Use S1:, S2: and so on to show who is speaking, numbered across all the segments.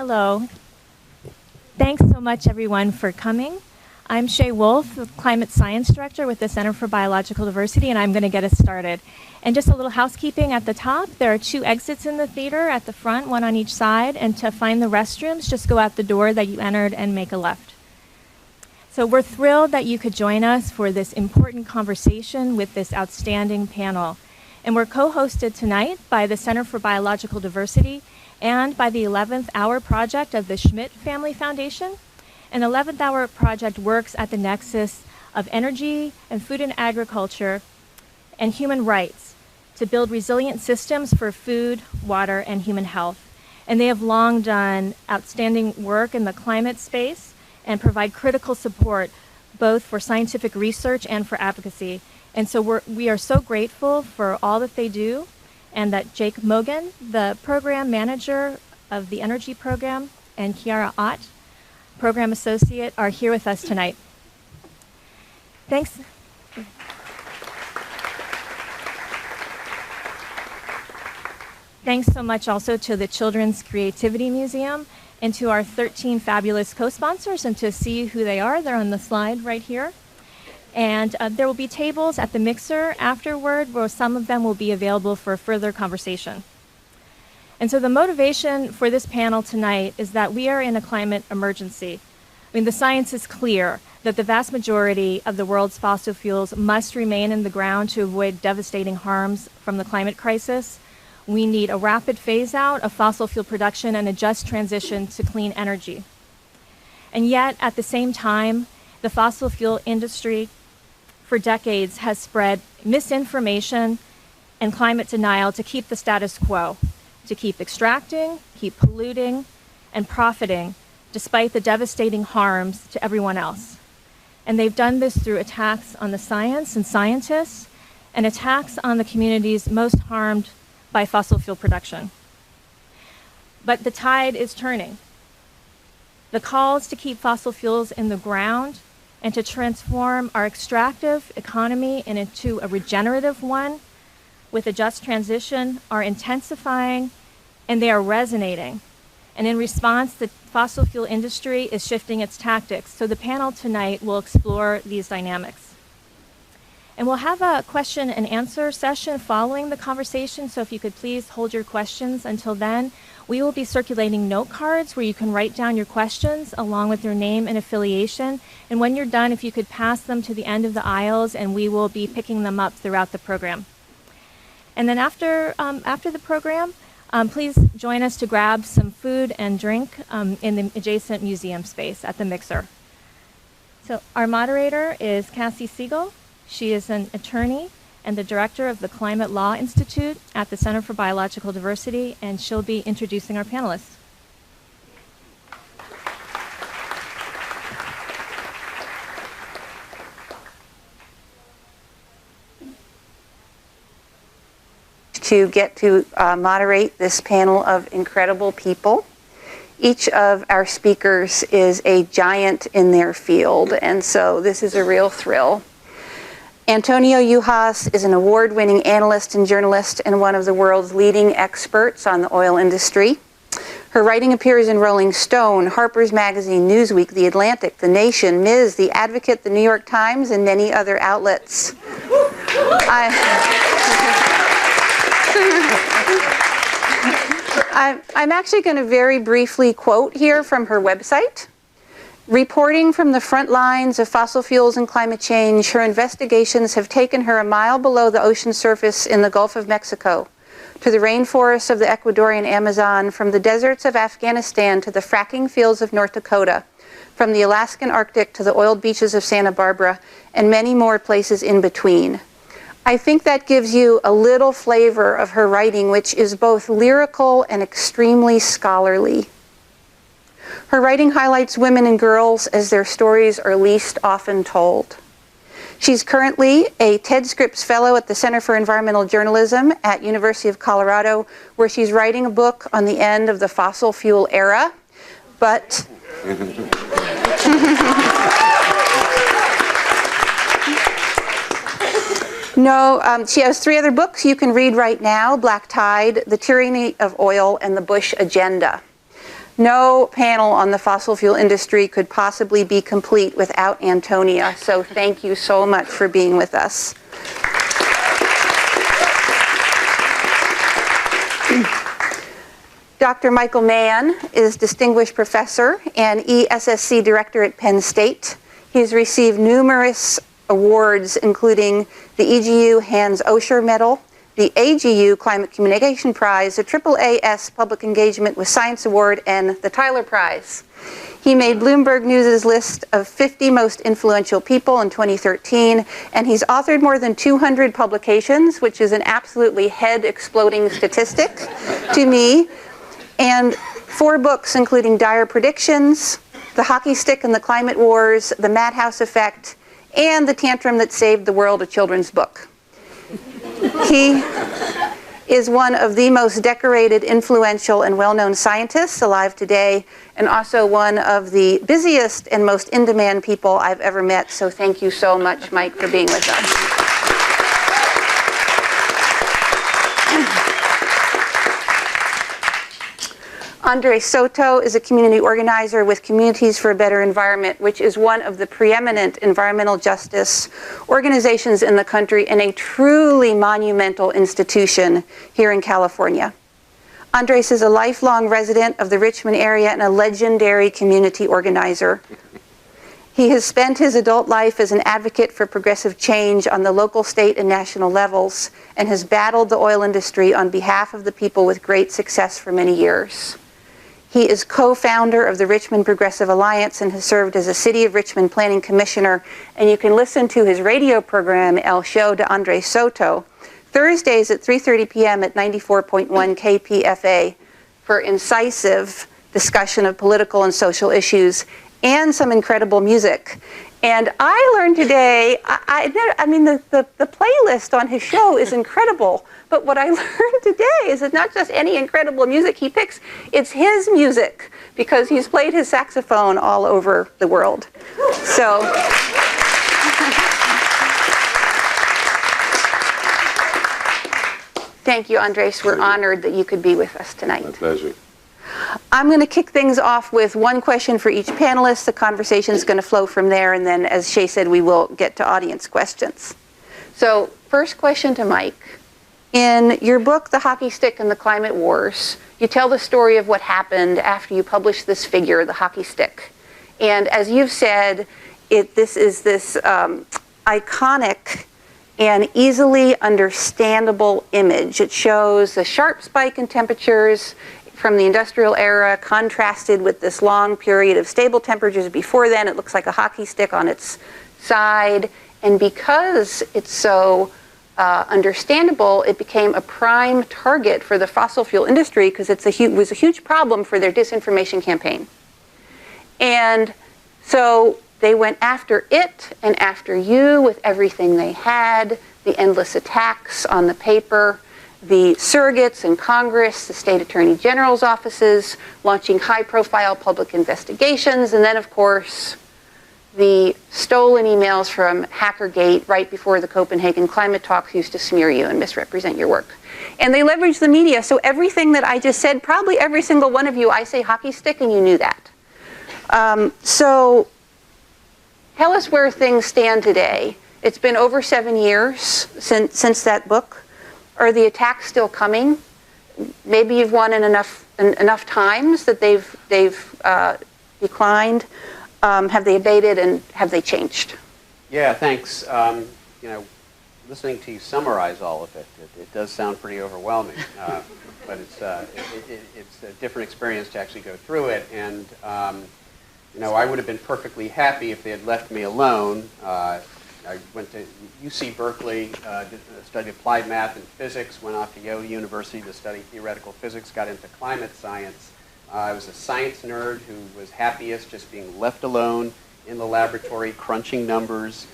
S1: Hello. Thanks so much, everyone, for coming. I'm Shaye Wolf, the Climate Science Director with the Center for Biological Diversity, and I'm going to get us started. And just a little housekeeping at the top. There are 2 exits in the theater at the front, 1 on each side. And to find the restrooms, just go out the door that you entered and make a left. So we're thrilled that you could join us for this important conversation with this outstanding panel. And we're co-hosted tonight by the Center for Biological Diversity and by the 11th Hour Project of the Schmidt Family Foundation. An 11th Hour Project works at the nexus of energy and food and agriculture and human rights to build resilient systems for food, water, and human health. And they have long done outstanding work in the climate space and provide critical support both for scientific research and for advocacy. And so we are so grateful for all that they do, and that Jake Mogan, the program manager of the energy program, and Kiara Ott, program associate, are here with us tonight. Thanks. Thanks so much also to the Children's Creativity Museum and to our 13 fabulous co-sponsors, and to see who they are, they're on the slide right here. And there will be tables at the mixer afterward where some of them will be available for further conversation. And so the motivation for this panel tonight is that we are in a climate emergency. I mean, the science is clear that the vast majority of the world's fossil fuels must remain in the ground to avoid devastating harms from the climate crisis. We need a rapid phase out of fossil fuel production and a just transition to clean energy. And yet, at the same time, the fossil fuel industry for decades has spread misinformation and climate denial to keep the status quo, to keep extracting, keep polluting, and profiting despite the devastating harms to everyone else. And they've done this through attacks on the science and scientists, and attacks on the communities most harmed by fossil fuel production. But the tide is turning. The calls to keep fossil fuels in the ground and to transform our extractive economy into a regenerative one with a just transition are intensifying, and they are resonating. And in response, the fossil fuel industry is shifting its tactics. So the panel tonight will explore these dynamics. And we'll have a question and answer session following the conversation, so if you could please hold your questions until then. We will be circulating note cards where you can write down your questions along with your name and affiliation. And when you're done, if you could pass them to the end of the aisles, and we will be picking them up throughout the program. And then after the program, please join us to grab some food and drink in the adjacent museum space at the mixer. So our moderator is Kassie Siegel. She is an attorney and the director of the Climate Law Institute at the Center for Biological Diversity, and she'll be introducing our panelists.
S2: To get to moderate this panel of incredible people. Each of our speakers is a giant in their field, and so this is a real thrill. Antonia Juhasz is an award-winning analyst and journalist and one of the world's leading experts on the oil industry. Her writing appears in Rolling Stone, Harper's Magazine, Newsweek, The Atlantic, The Nation, Ms., The Advocate, The New York Times, and many other outlets. I'm actually going to very briefly quote here from her website. Reporting from the front lines of fossil fuels and climate change, her investigations have taken her a mile below the ocean surface in the Gulf of Mexico, to the rainforests of the Ecuadorian Amazon, from the deserts of Afghanistan to the fracking fields of North Dakota, from the Alaskan Arctic to the oiled beaches of Santa Barbara, and many more places in between. I think that gives you a little flavor of her writing, which is both lyrical and extremely scholarly. Her writing highlights women and girls as their stories are least often told. She's currently a Ted Scripps Fellow at the Center for Environmental Journalism at University of Colorado, where she's writing a book on the end of the fossil fuel era. But no, she has 3 other books you can read right now: Black Tide, The Tyranny of Oil, and The Bush Agenda. No panel on the fossil fuel industry could possibly be complete without Antonia, so thank you so much for being with us. Dr. Michael Mann is Distinguished Professor and ESSC Director at Penn State. He's received numerous awards, including the EGU Hans Osher Medal, the AGU Climate Communication Prize, the AAAS Public Engagement with Science Award, and the Tyler Prize. He made Bloomberg News' list of 50 most influential people in 2013, and he's authored more than 200 publications, which is an absolutely head-exploding statistic to me, and 4 books, including Dire Predictions, The Hockey Stick and the Climate Wars, The Madhouse Effect, and The Tantrum That Saved the World, a children's book. He is one of the most decorated, influential, and well-known scientists alive today, and also one of the busiest and most in-demand people I've ever met. So thank you so much, Mike, for being with us. Andres Soto is a community organizer with Communities for a Better Environment, which is one of the preeminent environmental justice organizations in the country and a truly monumental institution here in California. Andres is a lifelong resident of the Richmond area and a legendary community organizer. He has spent his adult life as an advocate for progressive change on the local, state, and national levels, and has battled the oil industry on behalf of the people with great success for many years. He is co-founder of the Richmond Progressive Alliance and has served as a City of Richmond Planning Commissioner. And you can listen to his radio program, El Show de Andres Soto, Thursdays at 3:30 p.m. at 94.1 KPFA for incisive discussion of political and social issues and some incredible music. And I learned today, I mean, the playlist on his show is incredible. But what I learned today is it's not just any incredible music he picks, it's his music, because he's played his saxophone all over the world. So, thank you, Andres. We're honored that you could be with us tonight.
S3: My pleasure.
S2: I'm going to kick things off with one question for each panelist. The conversation is going to flow from there, and then, as Shaye said, we will get to audience questions. So, first question to Mike. In your book, The Hockey Stick and the Climate Wars, you tell the story of what happened after you published this figure, the hockey stick. And as you've said, this is this iconic and easily understandable image. It shows the sharp spike in temperatures from the industrial era contrasted with this long period of stable temperatures before then. It looks like a hockey stick on its side. And because it's so understandable, it became a prime target for the fossil fuel industry because it was a huge problem for their disinformation campaign. And so they went after it and after you with everything they had, the endless attacks on the paper, the surrogates in Congress, the state attorney general's offices, launching high-profile public investigations, and then, of course, the stolen emails from Hackergate right before the Copenhagen climate talks used to smear you and misrepresent your work. And they leveraged the media, so everything that I just said, probably every single one of you, I say hockey stick and you knew that. So tell us where things stand today. It's been over 7 years since that book. Are the attacks still coming? Maybe you've won in enough times that they've declined. Have they abated and have they changed?
S4: Yeah, thanks. You know, listening to you summarize all of it, it does sound pretty overwhelming. But it's a different experience to actually go through it. And you know, I would have been perfectly happy if they had left me alone. I went to UC Berkeley, studied applied math and physics, went off to Yale University to study theoretical physics, got into climate science. I was a science nerd who was happiest just being left alone in the laboratory, crunching numbers,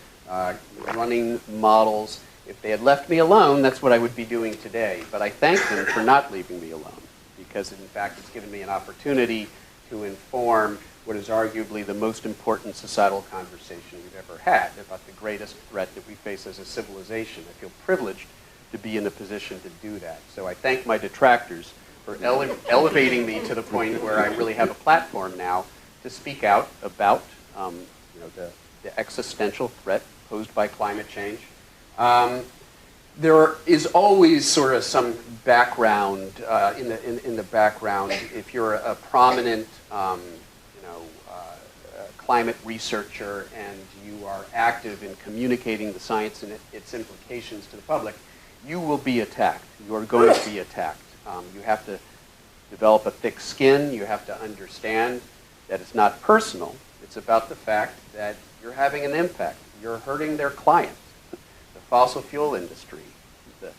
S4: running models. If they had left me alone, that's what I would be doing today. But I thank them for not leaving me alone, because in fact it's given me an opportunity to inform what is arguably the most important societal conversation we've ever had about the greatest threat that we face as a civilization. I feel privileged to be in a position to do that. So I thank my detractors for elevating me to the point where I really have a platform now to speak out about the existential threat posed by climate change. There is always sort of some background in the background. If you're a prominent climate researcher and you are active in communicating the science and its implications to the public, you will be attacked. You are going to be attacked. You have to develop a thick skin. You have to understand that it's not personal. It's about the fact that you're having an impact. You're hurting their clients. The fossil fuel industry is the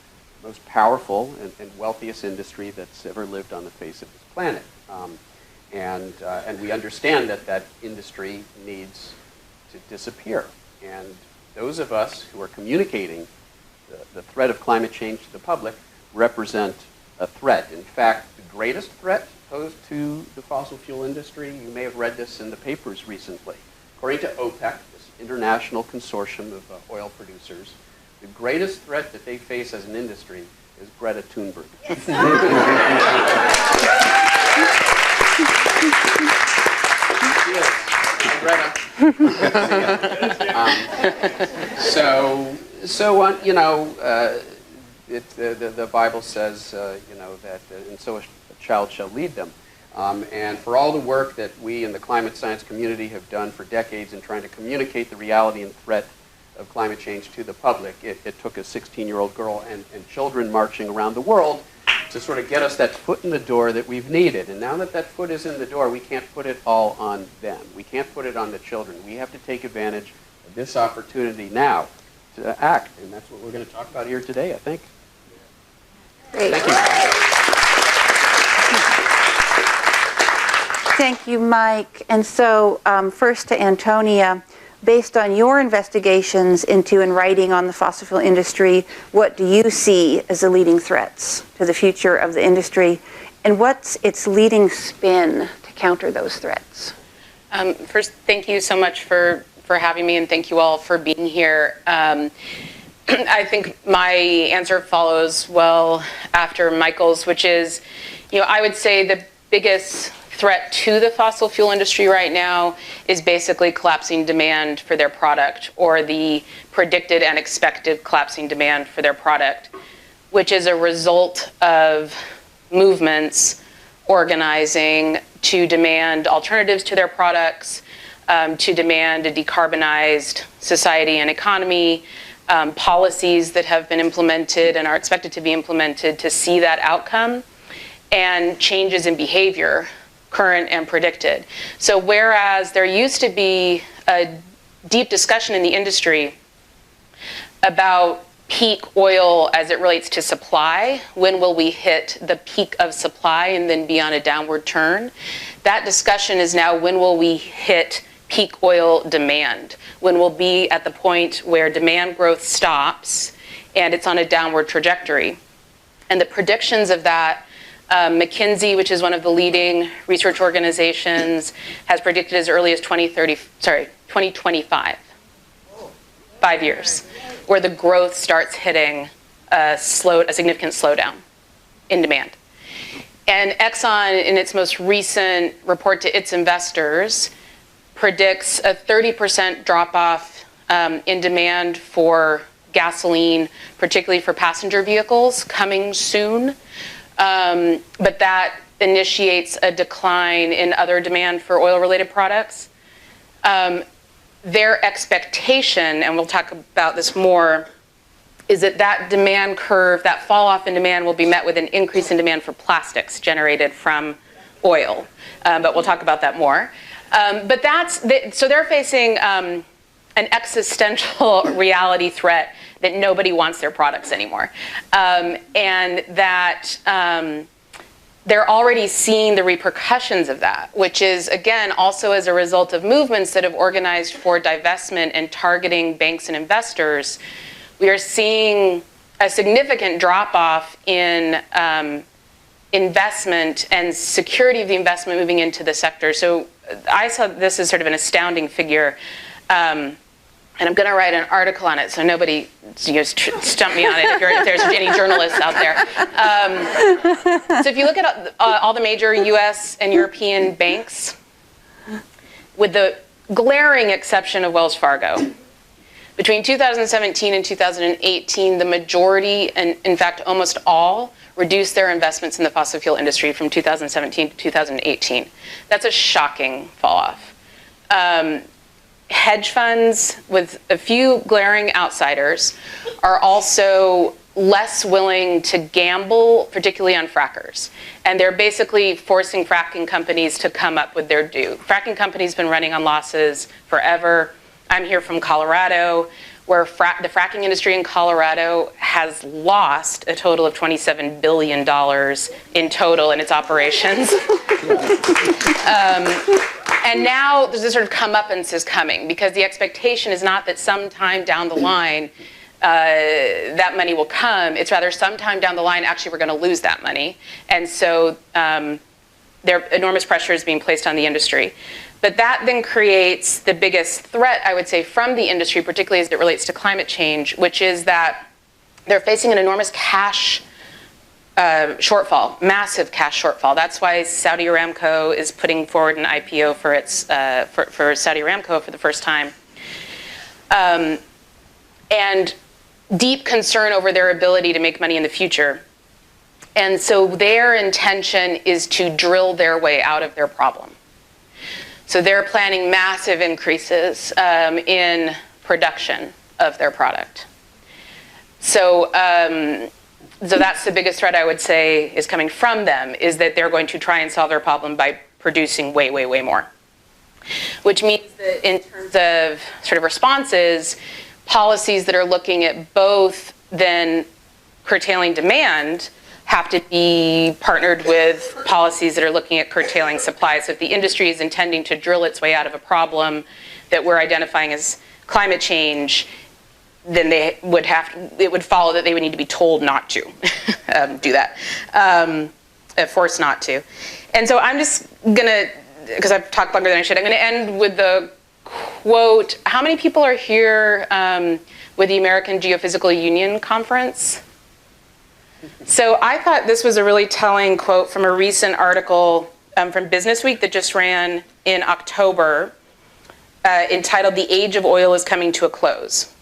S4: most powerful and wealthiest industry that's ever lived on the face of this planet. And we understand that that industry needs to disappear. And those of us who are communicating the threat of climate change to the public represent a threat. In fact, the greatest threat posed to the fossil fuel industry, you may have read this in the papers recently. According to OPEC, this international consortium of oil producers, the greatest threat that they face as an industry is Greta Thunberg. The Bible says, that and so a child shall lead them. And for all the work that we in the climate science community have done for decades in trying to communicate the reality and threat of climate change to the public, it took a 16-year-old girl and children marching around the world to sort of get us that foot in the door that we've needed. And now that that foot is in the door, we can't put it all on them. We can't put it on the children. We have to take advantage of this opportunity now to act. And that's what we're going to talk about here today, I think.
S2: Great.
S4: Thank you.
S2: Thank you, Mike. And so first to Antonia, based on your investigations into and writing on the fossil fuel industry, what do you see as the leading threats to the future of the industry? And what's its leading spin to counter those threats?
S3: First, thank you so much for having me, and thank you all for being here. I think my answer follows well after Michael's, which is, I would say the biggest threat to the fossil fuel industry right now is basically collapsing demand for their product, or the predicted and expected collapsing demand for their product, which is a result of movements organizing to demand alternatives to their products, to demand a decarbonized society and economy, policies that have been implemented and are expected to be implemented to see that outcome, and changes in behavior, current and predicted. So whereas there used to be a deep discussion in the industry about peak oil as it relates to supply, when will we hit the peak of supply and then be on a downward turn, that discussion is now, when will we hit peak oil demand? When we'll be at the point where demand growth stops and it's on a downward trajectory. And the predictions of that, McKinsey, which is one of the leading research organizations, has predicted as early as 2025, 5 years, where the growth starts hitting a significant slowdown in demand. And Exxon, in its most recent report to its investors, predicts a 30% drop-off in demand for gasoline, particularly for passenger vehicles, coming soon. But that initiates a decline in other demand for oil-related products. Their expectation, and we'll talk about this more, is that that demand curve, that fall off in demand, will be met with an increase in demand for plastics generated from oil. But we'll talk about that more. But so they're facing an existential reality threat that nobody wants their products anymore. And that they're already seeing the repercussions of that, which is, again, also as a result of movements that have organized for divestment and targeting banks and investors. We are seeing a significant drop-off in investment and security of the investment moving into the sector. So I saw this as sort of an astounding figure. and I'm going to write an article on it, so nobody stump me on it if there's any journalists out there. So if you look at all the major US and European banks, with the glaring exception of Wells Fargo, between 2017 and 2018, the majority, and in fact almost all, reduced their investments in the fossil fuel industry from 2017 to 2018. That's a shocking fall off. Hedge funds, with a few glaring outsiders, are also less willing to gamble, particularly on frackers. And they're basically forcing fracking companies to come up with their due. Fracking companies have been running on losses forever. I'm here from Colorado, where the fracking industry in Colorado has lost a total of $27 billion in total in its operations. And now there's this sort of comeuppance is coming, because the expectation is not that sometime down the line that money will come. It's rather sometime down the line, actually, we're going to lose that money. And so there enormous pressure is being placed on the industry. But that then creates the biggest threat, I would say, from the industry, particularly as it relates to climate change, which is that they're facing an enormous cash shortfall, massive cash shortfall. That's why Saudi Aramco is putting forward an IPO for its for Saudi Aramco for the first time, and deep concern over their ability to make money in the future. And so their intention is to drill their way out of their problem. So they're planning massive increases in production of their product. So that's the biggest threat, I would say, is coming from them, is that they're going to try and solve their problem by producing way, way, way more. Which means that in terms of sort of responses, policies that are looking at both then curtailing demand have to be partnered with policies that are looking at curtailing supply. So if the industry is intending to drill its way out of a problem that we're identifying as climate change, then it would follow that they would need to be told not to do that, forced not to. And so I'm just gonna, because I've talked longer than I should, I'm gonna end with the quote. How many people are here with the American Geophysical Union Conference? So I thought this was a really telling quote from a recent article from Business Week that just ran in October, entitled "The Age of Oil is Coming to a Close."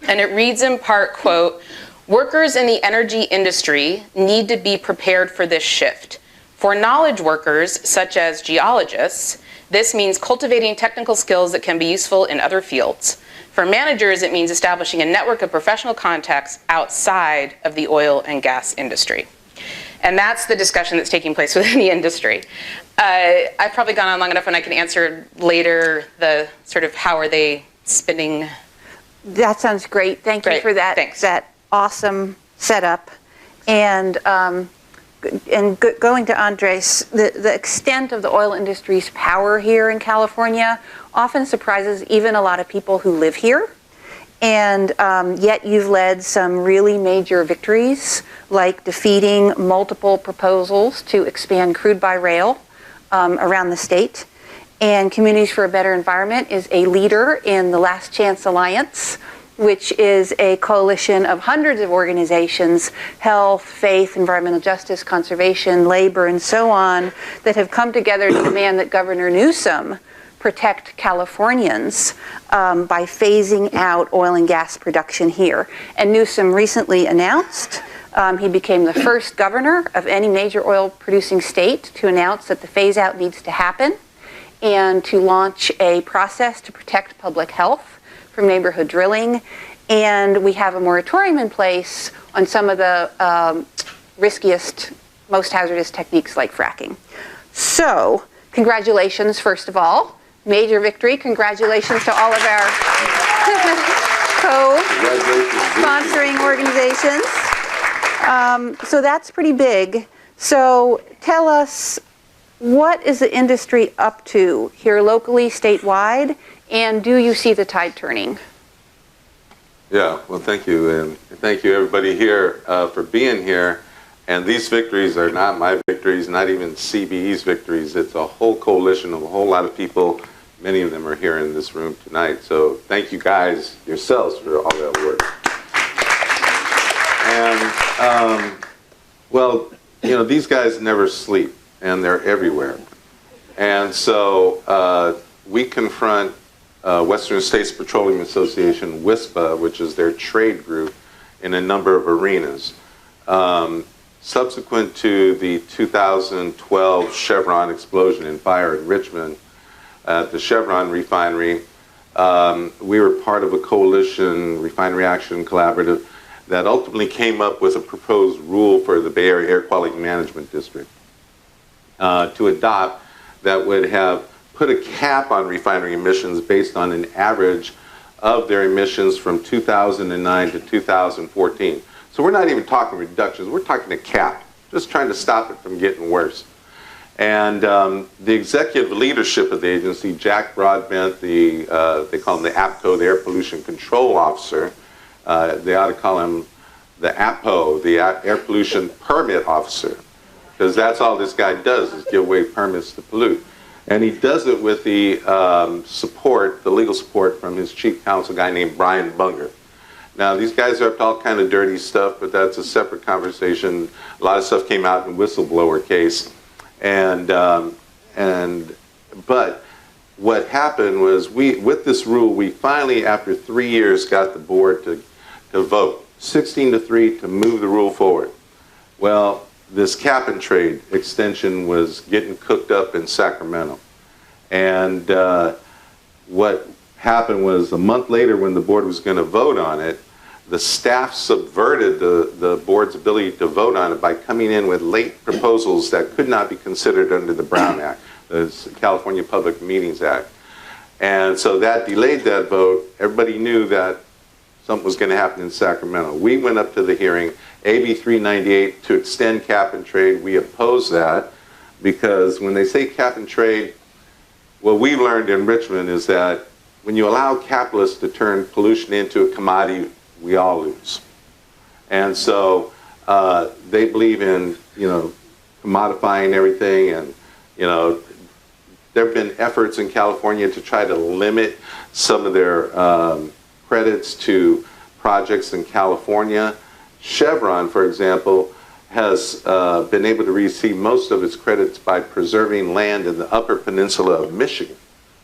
S3: And it reads in part, quote, "Workers in the energy industry need to be prepared for this shift. For knowledge workers, such as geologists, this means cultivating technical skills that can be useful in other fields. For managers, it means establishing a network of professional contacts outside of the oil and gas industry." And that's the discussion that's taking place within the industry. I've probably gone on long enough, and I can answer later the sort of how are they spinning.
S2: That sounds great. Thank you for that.
S3: Thanks.
S2: That awesome setup. And going to Andres, the extent of the oil industry's power here in California often surprises even a lot of people who live here. And yet you've led some really major victories, like defeating multiple proposals to expand crude by rail around the state. And Communities for a Better Environment is a leader in the Last Chance Alliance, which is a coalition of hundreds of organizations, health, faith, environmental justice, conservation, labor, and so on, that have come together to demand that Governor Newsom protect Californians by phasing out oil and gas production here. And Newsom recently announced, he became the first governor of any major oil-producing state to announce that the phase-out needs to happen and to launch a process to protect public health from neighborhood drilling. And we have a moratorium in place on some of the riskiest, most hazardous techniques like fracking. So, congratulations, first of all. Major victory. Congratulations to all of our co-sponsoring organizations. So that's pretty big. So tell us, what is the industry up to here locally, statewide, and do you see the tide turning?
S5: Yeah, well, thank you, and thank you everybody here for being here. And these victories are not my victories, not even CBE's victories. It's a whole coalition of a whole lot of people many of them are here in this room tonight. So thank you guys yourselves for all that work. And, well, you know, these guys never sleep, and they're everywhere. And so we confront Western States Petroleum Association, WSPA, which is their trade group, in a number of arenas. Subsequent to the 2012 Chevron explosion and fire in Richmond at the Chevron refinery, we were part of a coalition, Refinery Action Collaborative, that ultimately came up with a proposed rule for the Bay Area Air Quality Management District to adopt that would have put a cap on refinery emissions based on an average of their emissions from 2009 to 2014. So we're not even talking reductions, we're talking a cap, just trying to stop it from getting worse. And the executive leadership of the agency, Jack Broadbent, they call him the APCO, the Air Pollution Control Officer. They ought to call him the APO, the Air Pollution Permit Officer, because that's all this guy does is give away permits to pollute. And he does it with the support, the legal support from his chief counsel guy named Brian Bunger. Now, these guys are up to all kind of dirty stuff, but that's a separate conversation. A lot of stuff came out in the whistleblower case. But what happened was with this rule, we finally, after 3 years, got the board to vote, 16-3, to move the rule forward. Well, this cap and trade extension was getting cooked up in Sacramento. And what happened was a month later when the board was going to vote on it, the staff subverted the board's ability to vote on it by coming in with late proposals that could not be considered under the Brown Act, the California Public Meetings Act. And so that delayed that vote. Everybody knew that something was going to happen in Sacramento. We went up to the hearing, AB 398, to extend cap and trade. We opposed that because when they say cap and trade, what we learned in Richmond is that when you allow capitalists to turn pollution into a commodity, we all lose. And so they believe in, you know, commodifying everything, and, you know, there have been efforts in California to try to limit some of their credits to projects in California. Chevron, for example, has been able to receive most of its credits by preserving land in the Upper Peninsula of Michigan,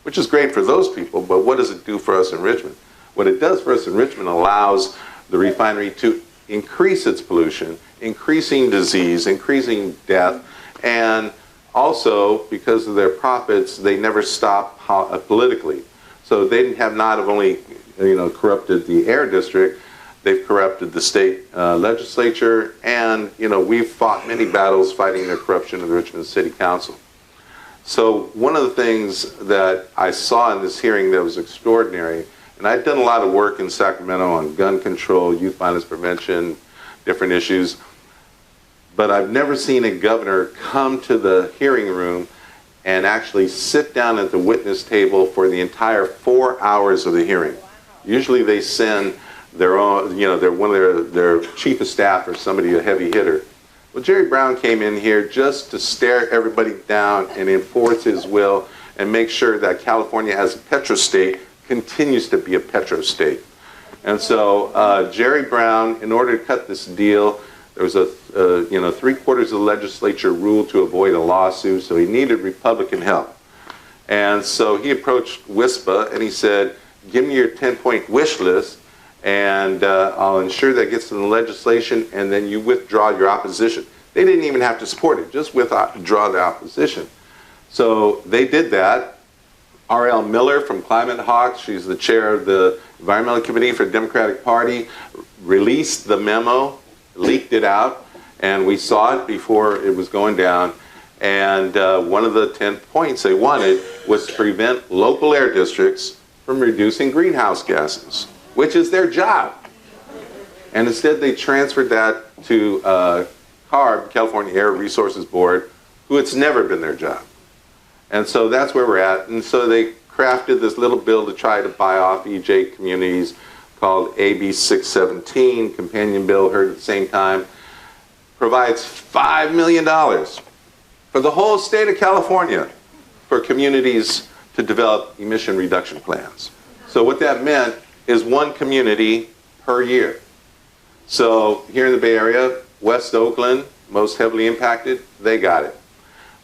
S5: which is great for those people, but what does it do for us in Richmond? What it does for us in Richmond allows the refinery to increase its pollution, increasing disease, increasing death, and also, because of their profits, they never stop politically. So they have not only, you know, corrupted the air district, they've corrupted the state legislature, and, you know, we've fought many battles fighting the corruption of the Richmond City Council. So one of the things that I saw in this hearing that was extraordinary, and I'd done a lot of work in Sacramento on gun control, youth violence prevention, different issues, but I've never seen a governor come to the hearing room and actually sit down at the witness table for the entire 4 hours of the hearing. Usually they send their own, you know, one of their chief of staff or somebody, a heavy hitter. Well, Jerry Brown came in here just to stare everybody down and enforce his will and make sure that California, as a petrostate, continues to be a petrostate. And so Jerry Brown, in order to cut this deal, there was a, you know, 3/4 of the legislature ruled to avoid a lawsuit, so he needed Republican help. And so he approached WSPA and he said, give me your 10-point wish list, and I'll ensure that gets in the legislation, and then you withdraw your opposition. They didn't even have to support it, just withdraw the opposition. So they did that. R.L. Miller from Climate Hawks, she's the chair of the Environmental Committee for the Democratic Party, released the memo, leaked it out, and we saw it before it was going down. And one of the 10 points they wanted was to prevent local air districts from reducing greenhouse gases, which is their job. And instead they transferred that to CARB, California Air Resources Board, who it's never been their job. And so that's where we're at. And so they crafted this little bill to try to buy off EJ communities called AB 617, companion bill heard at the same time, provides $5 million for the whole state of California for communities to develop emission reduction plans. So what that meant is one community per year. So here in the Bay Area, West Oakland, most heavily impacted, they got it.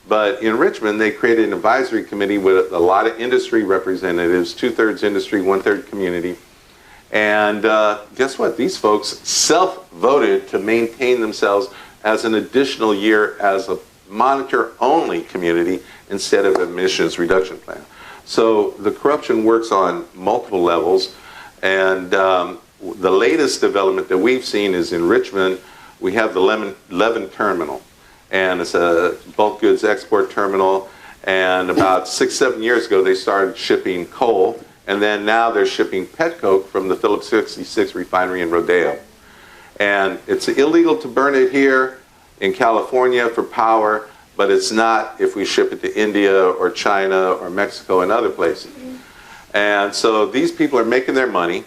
S5: But in Richmond, they created an advisory committee with a lot of industry representatives, 2/3 industry, 1/3 community. And guess what? These folks self-voted to maintain themselves as an additional year as a monitor-only community instead of emissions reduction plan. So the corruption works on multiple levels. And the latest development that we've seen is in Richmond, we have the Levin Terminal. And it's a bulk goods export terminal. And about 6-7 years ago, they started shipping coal. And then now they're shipping petcoke from the Phillips 66 refinery in Rodeo. And it's illegal to burn it here in California for power, but it's not if we ship it to India or China or Mexico and other places. And so these people are making their money,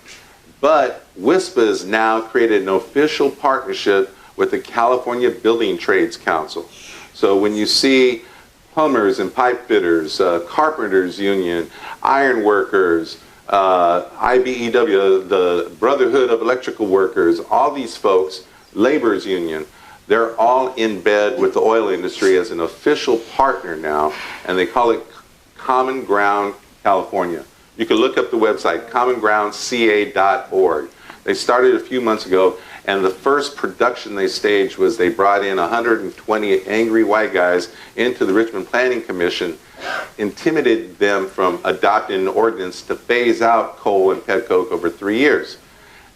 S5: but WISPA has now created an official partnership with the California Building Trades Council. So when you see plumbers and pipe fitters, carpenters union, iron workers, IBEW, the Brotherhood of Electrical Workers, all these folks, laborers union, they're all in bed with the oil industry as an official partner now, and they call it Common Ground California. You can look up the website, commongroundca.org. They started a few months ago, and the first production they staged was they brought in 120 angry white guys into the Richmond Planning Commission, intimidated them from adopting an ordinance to phase out coal and petcoke over 3 years.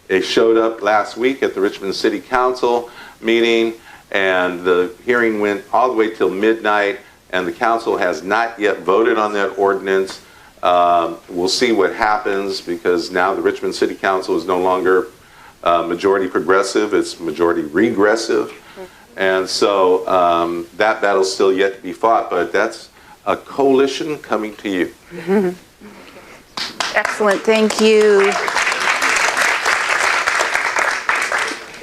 S5: They showed up last week at the Richmond City Council meeting, and the hearing went all the way till midnight, and the council has not yet voted on that ordinance. We'll see what happens, because now the Richmond City Council is no longer majority progressive, it's majority regressive. And so that battle's still yet to be fought, but that's a coalition coming to you.
S2: Excellent, thank you.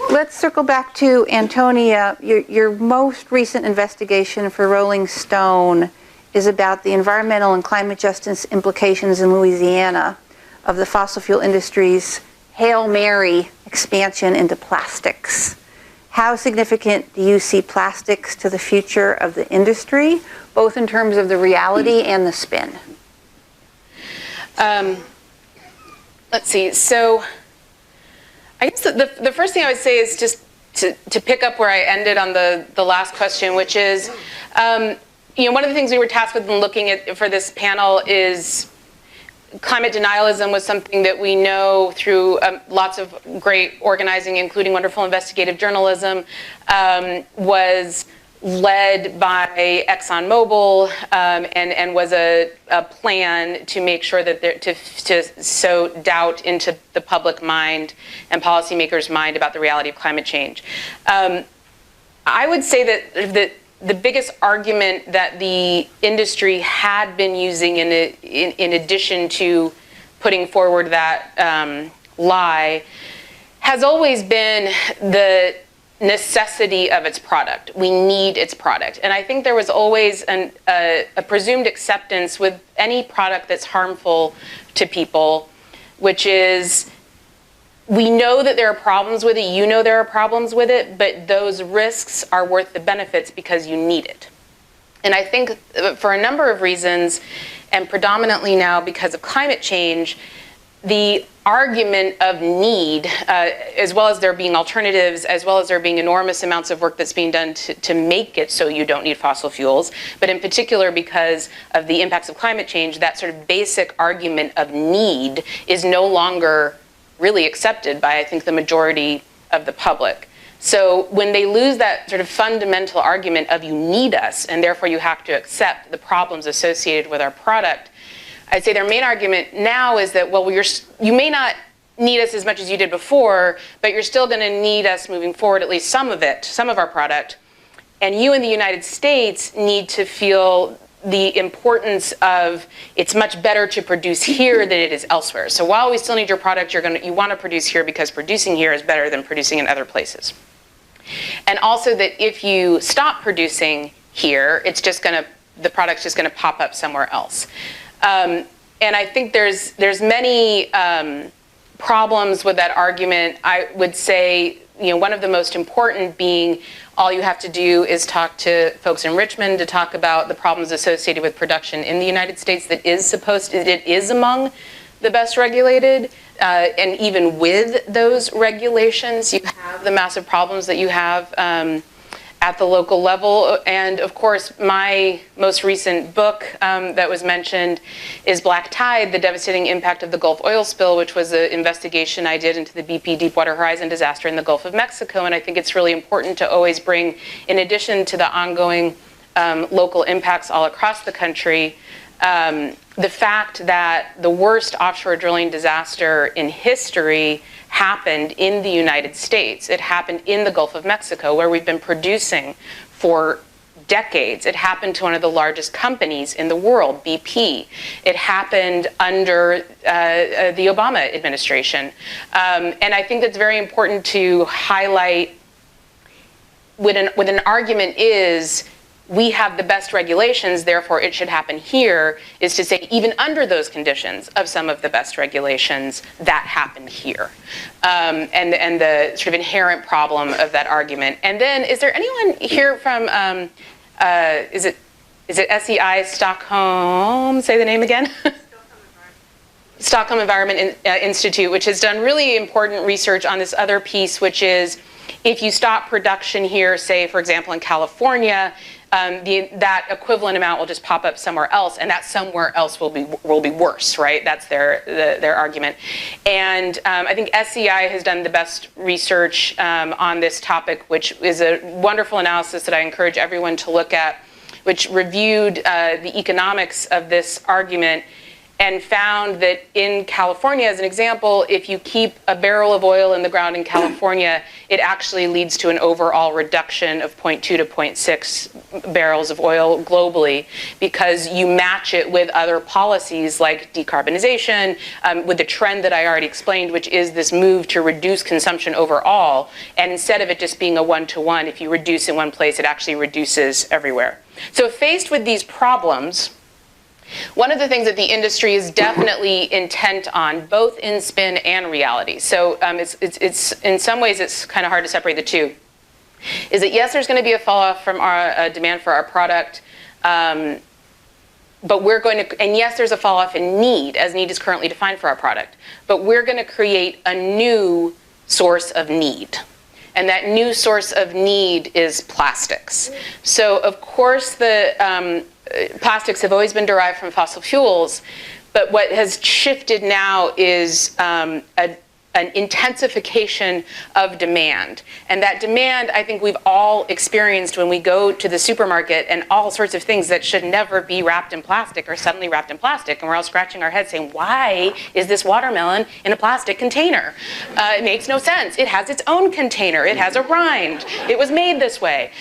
S2: Let's circle back to Antonia. Your most recent investigation for Rolling Stone is about the environmental and climate justice implications in Louisiana of the fossil fuel industry's Hail Mary expansion into plastics. How significant do you see plastics to the future of the industry, both in terms of the reality and the spin?
S3: Let's see. So I guess the first thing I would say is just to pick up where I ended on the last question, which is, one of the things we were tasked with in looking at for this panel is climate denialism was something that we know through lots of great organizing, including wonderful investigative journalism, was led by ExxonMobil and was a plan to make sure that to sow doubt into the public mind and policymakers' mind about the reality of climate change. I would say that the biggest argument that the industry had been using in addition to putting forward that lie has always been the necessity of its product. We need its product. And I think there was always a presumed acceptance with any product that's harmful to people, which is, we know that there are problems with it, you know there are problems with it, but those risks are worth the benefits because you need it. And I think for a number of reasons, and predominantly now because of climate change, the argument of need, as well as there being alternatives, as well as there being enormous amounts of work that's being done to make it so you don't need fossil fuels, but in particular because of the impacts of climate change, that sort of basic argument of need is no longer really accepted by, I think, the majority of the public. So when they lose that sort of fundamental argument of you need us, and therefore you have to accept the problems associated with our product, I'd say their main argument now is that, well, you may not need us as much as you did before, but you're still going to need us moving forward, at least some of it, some of our product. And you in the United States need to feel the importance of it's much better to produce here than it is elsewhere. So while we still need your product, you want to produce here because producing here is better than producing in other places. And also that if you stop producing here, the product's just going to pop up somewhere else. And I think there's many problems with that argument. I would say, one of the most important being all you have to do is talk to folks in Richmond to talk about the problems associated with production in the United States it is among the best regulated. And even with those regulations, you have the massive problems that you have at the local level. And of course, my most recent book that was mentioned is Black Tide, The Devastating Impact of the Gulf Oil Spill, which was an investigation I did into the BP Deepwater Horizon disaster in the Gulf of Mexico. And I think it's really important to always bring, in addition to the ongoing local impacts all across the country, the fact that the worst offshore drilling disaster in history happened in the United States. It happened in the Gulf of Mexico, where we've been producing for decades. It happened to one of the largest companies in the world, BP. It happened under the Obama administration. And I think that's very important to highlight when an argument is, we have the best regulations, therefore it should happen here, is to say even under those conditions of some of the best regulations, that happened here. And the sort of inherent problem of that argument. And then, is there anyone here from, is it SEI Stockholm? Say the name again. Stockholm Environment Institute, which has done really important research on this other piece, which is if you stop production here, say, for example, in California, that equivalent amount will just pop up somewhere else, and that somewhere else will be worse, right? That's their argument. And I think SEI has done the best research on this topic, which is a wonderful analysis that I encourage everyone to look at, which reviewed the economics of this argument and found that in California, as an example, if you keep a barrel of oil in the ground in California, it actually leads to an overall reduction of 0.2 to 0.6 barrels of oil globally, because you match it with other policies like decarbonization, with the trend that I already explained, which is this move to reduce consumption overall. And instead of it just being a one-to-one, if you reduce in one place, it actually reduces everywhere. So faced with these problems, one of the things that the industry is definitely intent on, both in spin and reality, so it's in some ways it's kind of hard to separate the two, is that yes, there's going to be a fall off from our demand for our product, but we're going to, and yes, there's a fall off in need, as need is currently defined for our product, but we're going to create a new source of need. And that new source of need is plastics. So of course the plastics have always been derived from fossil fuels, but what has shifted now is an intensification of demand. And that demand, I think we've all experienced when we go to the supermarket, and all sorts of things that should never be wrapped in plastic are suddenly wrapped in plastic, and we're all scratching our heads saying, why is this watermelon in a plastic container? It makes no sense. It has its own container. It has a rind. It was made this way.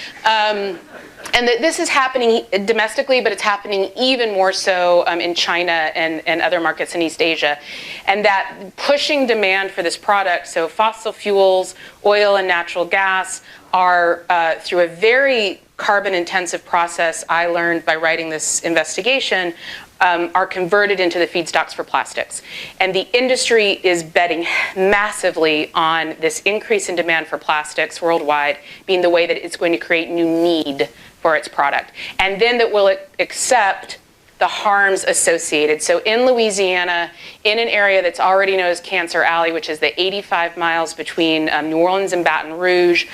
S3: And that this is happening domestically, but it's happening even more so in China and other markets in East Asia. And that pushing demand for this product, so fossil fuels, oil and natural gas, are through a very carbon-intensive process I learned by writing this investigation, are converted into the feedstocks for plastics. And the industry is betting massively on this increase in demand for plastics worldwide being the way that it's going to create new need for its product. And then that will accept the harms associated. So in Louisiana, in an area that's already known as Cancer Alley, which is the 85 miles between New Orleans and Baton Rouge,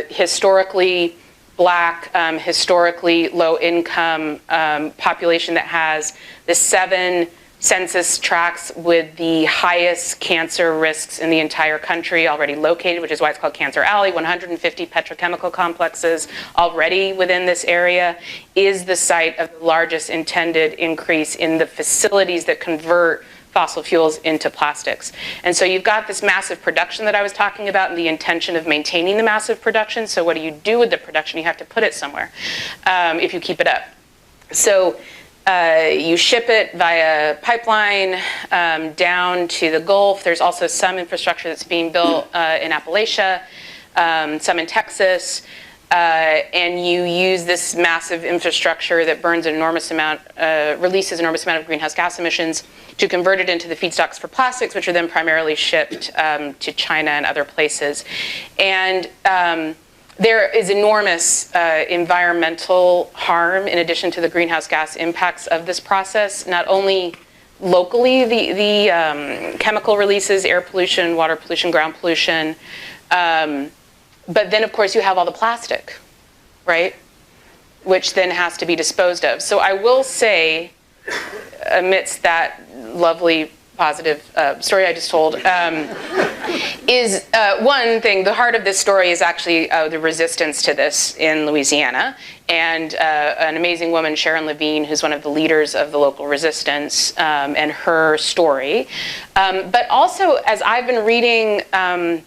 S3: historically Black, historically low-income population that has the 7 census tracts with the highest cancer risks in the entire country already located, which is why it's called Cancer Alley. 150 petrochemical complexes already within this area is the site of the largest intended increase in the facilities that convert fossil fuels into plastics. And so you've got this massive production that I was talking about and the intention of maintaining the massive production. So what do you do with the production? You have to put it somewhere if you keep it up. So you ship it via pipeline down to the Gulf. There's also some infrastructure that's being built in Appalachia, some in Texas. and you use this massive infrastructure that burns an enormous amount, releases an enormous amount of greenhouse gas emissions to convert it into the feedstocks for plastics, which are then primarily shipped to China and other places. And there is enormous environmental harm in addition to the greenhouse gas impacts of this process, not only locally, the chemical releases, air pollution, water pollution, ground pollution, but then of course you have all the plastic, right? Which then has to be disposed of. So I will say, amidst that lovely positive story I just told, is one thing, the heart of this story is actually the resistance to this in Louisiana, and an amazing woman, Sharon Levine, who's one of the leaders of the local resistance, and her story. But also, as I've been reading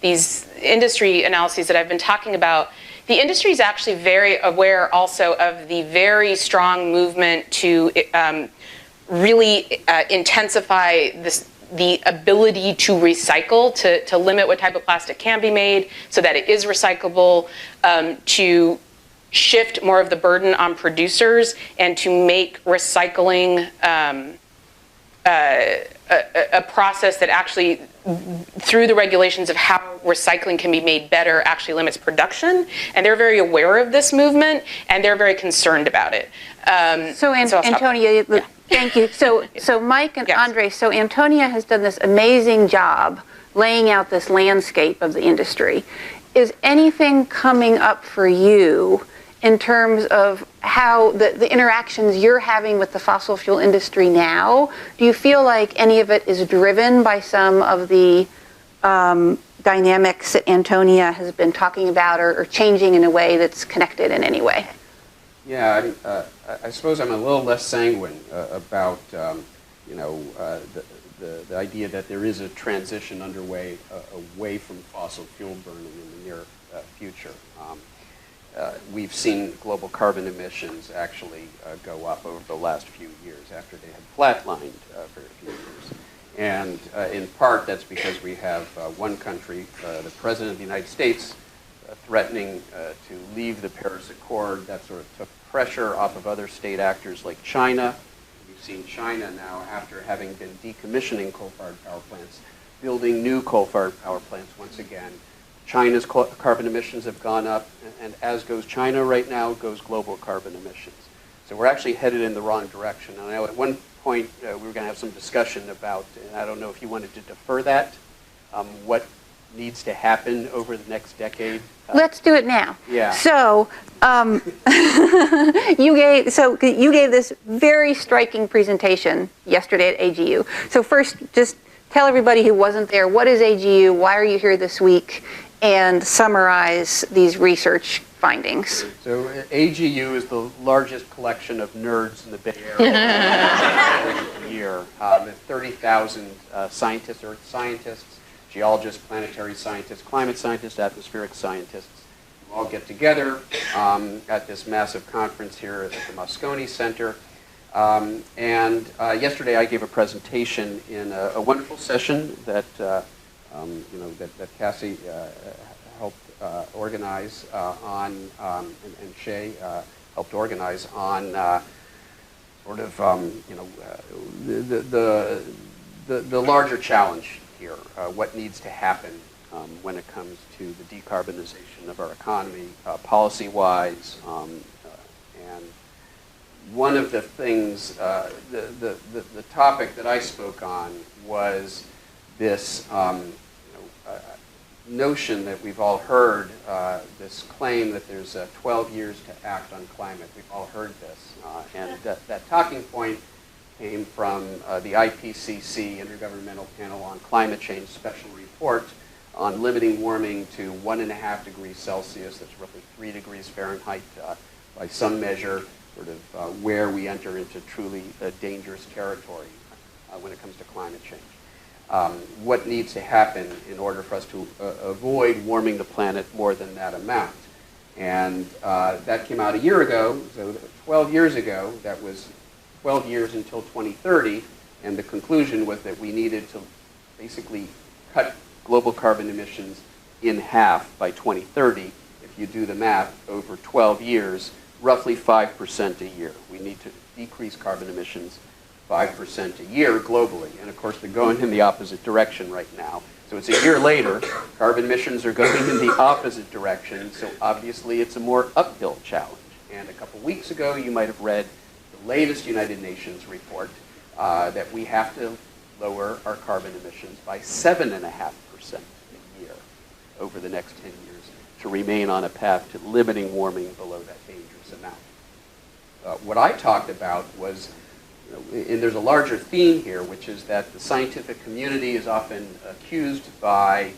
S3: these industry analyses that I've been talking about, the industry is actually very aware also of the very strong movement to really intensify the ability to recycle, to limit what type of plastic can be made so that it is recyclable, to shift more of the burden on producers, and to make recycling a process that actually, through the regulations of how recycling can be made better, actually limits production. And they're very aware of this movement, and they're very concerned about it.
S2: So Antonia, yeah. Thank you. So Mike and yes. Andres, so Antonia has done this amazing job laying out this landscape of the industry. Is anything coming up for you in terms of how the interactions you're having with the fossil fuel industry now? Do you feel like any of it is driven by some of the dynamics that Antonia has been talking about, or changing in a way that's connected in any way?
S4: Yeah, I suppose I'm a little less sanguine about the idea that there is a transition underway away from fossil fuel burning in the near future. We've seen global carbon emissions actually go up over the last few years after they had flatlined for a few years. And in part, that's because we have one country, the President of the United States, threatening to leave the Paris Accord. That sort of took pressure off of other state actors like China. We've seen China now, after having been decommissioning coal-fired power plants, building new coal-fired power plants once again. China's carbon emissions have gone up, and as goes China right now, goes global carbon emissions. So we're actually headed in the wrong direction. And I know at one point we were going to have some discussion about, and I don't know if you wanted to defer that, what needs to happen over the next decade.
S2: Let's do it now.
S4: Yeah.
S2: So you gave this very striking presentation yesterday at AGU. So first, just tell everybody who wasn't there, what is AGU, why are you here this week, and summarize these research findings.
S4: So AGU is the largest collection of nerds in the Bay Area every year. 30,000 scientists, earth scientists, geologists, planetary scientists, climate scientists, atmospheric scientists, who all get together at this massive conference here at the Moscone Center. Yesterday I gave a presentation in a wonderful session that that Kassie helped organize on, and Shaye helped organize on sort of the larger challenge here, what needs to happen when it comes to the decarbonization of our economy, policy-wise, and one of the things, the topic that I spoke on was this notion that we've all heard, this claim that there's 12 years to act on climate. We've all heard this. And that talking point came from the IPCC, Intergovernmental Panel on Climate Change Special Report on limiting warming to 1.5 degrees Celsius, that's roughly 3 degrees Fahrenheit by some measure, sort of where we enter into truly dangerous territory when it comes to climate change. What needs to happen in order for us to avoid warming the planet more than that amount. And that came out a year ago, so 12 years ago, that was 12 years until 2030, and the conclusion was that we needed to basically cut global carbon emissions in half by 2030 if you do the math, over 12 years, roughly 5% a year. We need to decrease carbon emissions 5% a year globally. And of course, they're going in the opposite direction right now. So it's a year later, carbon emissions are going in the opposite direction. So obviously, it's a more uphill challenge. And a couple weeks ago, you might have read the latest United Nations report that we have to lower our carbon emissions by 7.5% a year over the next 10 years to remain on a path to limiting warming below that dangerous amount. What I talked about was, and there's a larger theme here, which is that the scientific community is often accused by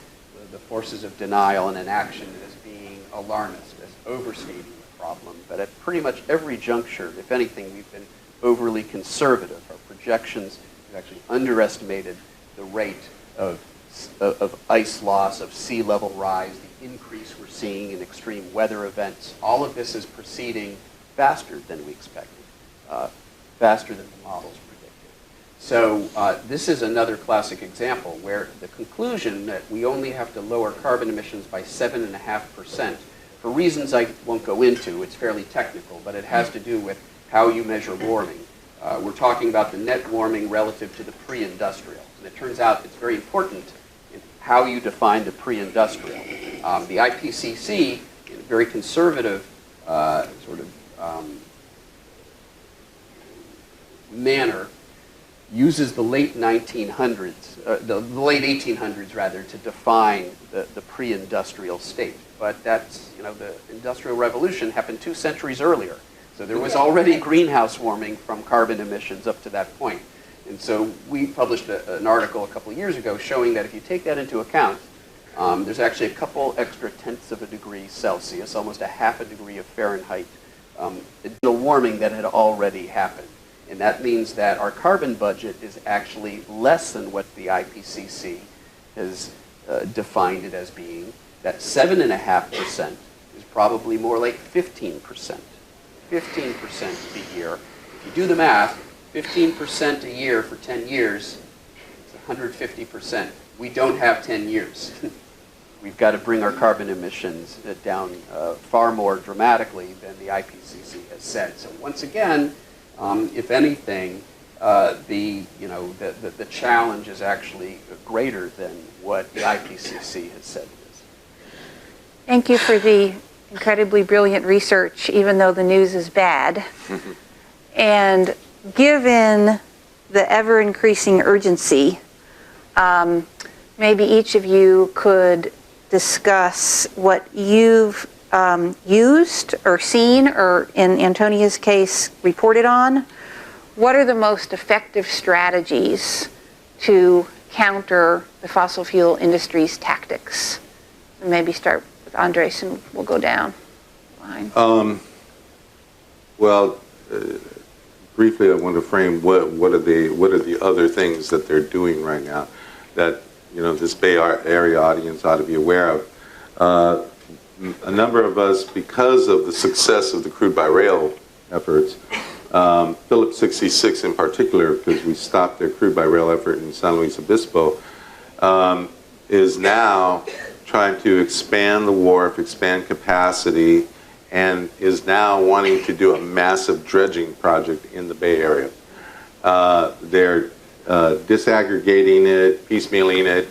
S4: the forces of denial and inaction as being alarmist, as overstating the problem. But at pretty much every juncture, if anything, we've been overly conservative. Our projections have actually underestimated the rate of ice loss, of sea level rise, the increase we're seeing in extreme weather events. All of this is proceeding faster than we expected, faster than the models predicted. So this is another classic example where the conclusion that we only have to lower carbon emissions by 7.5%, for reasons I won't go into, it's fairly technical, but it has to do with how you measure warming. We're talking about the net warming relative to the pre-industrial. And it turns out it's very important in how you define the pre-industrial. The IPCC, in a very conservative manner, uses the late 1900s, the late 1800s rather, to define the pre-industrial state. But that's, the Industrial Revolution happened 2 centuries earlier. So there was already greenhouse warming from carbon emissions up to that point. And so we published an article a couple of years ago showing that if you take that into account, there's actually a couple extra tenths of a degree Celsius, almost a half a degree of Fahrenheit, additional warming that had already happened. And that means that our carbon budget is actually less than what the IPCC has defined it as being. That 7.5% is probably more like 15%. 15% a year. If you do the math, 15% a year for 10 years, it's 150%. We don't have 10 years. We've got to bring our carbon emissions down far more dramatically than the IPCC has said. So once again, if anything, the challenge is actually greater than what the IPCC has said it is.
S2: Thank you for the incredibly brilliant research, even though the news is bad. And given the ever-increasing urgency, maybe each of you could discuss what you've used or seen, or in Antonia's case, reported on. What are the most effective strategies to counter the fossil fuel industry's tactics? And maybe start with Andres, and we'll go down the line.
S5: Briefly, I want to frame what are the other things that they're doing right now that this Bay Area audience ought to be aware of. A number of us, because of the success of the crude by rail efforts, Phillips 66 in particular, because we stopped their crude by rail effort in San Luis Obispo, is now trying to expand the wharf, expand capacity, and is now wanting to do a massive dredging project in the Bay Area. They're disaggregating it, piecemealing it.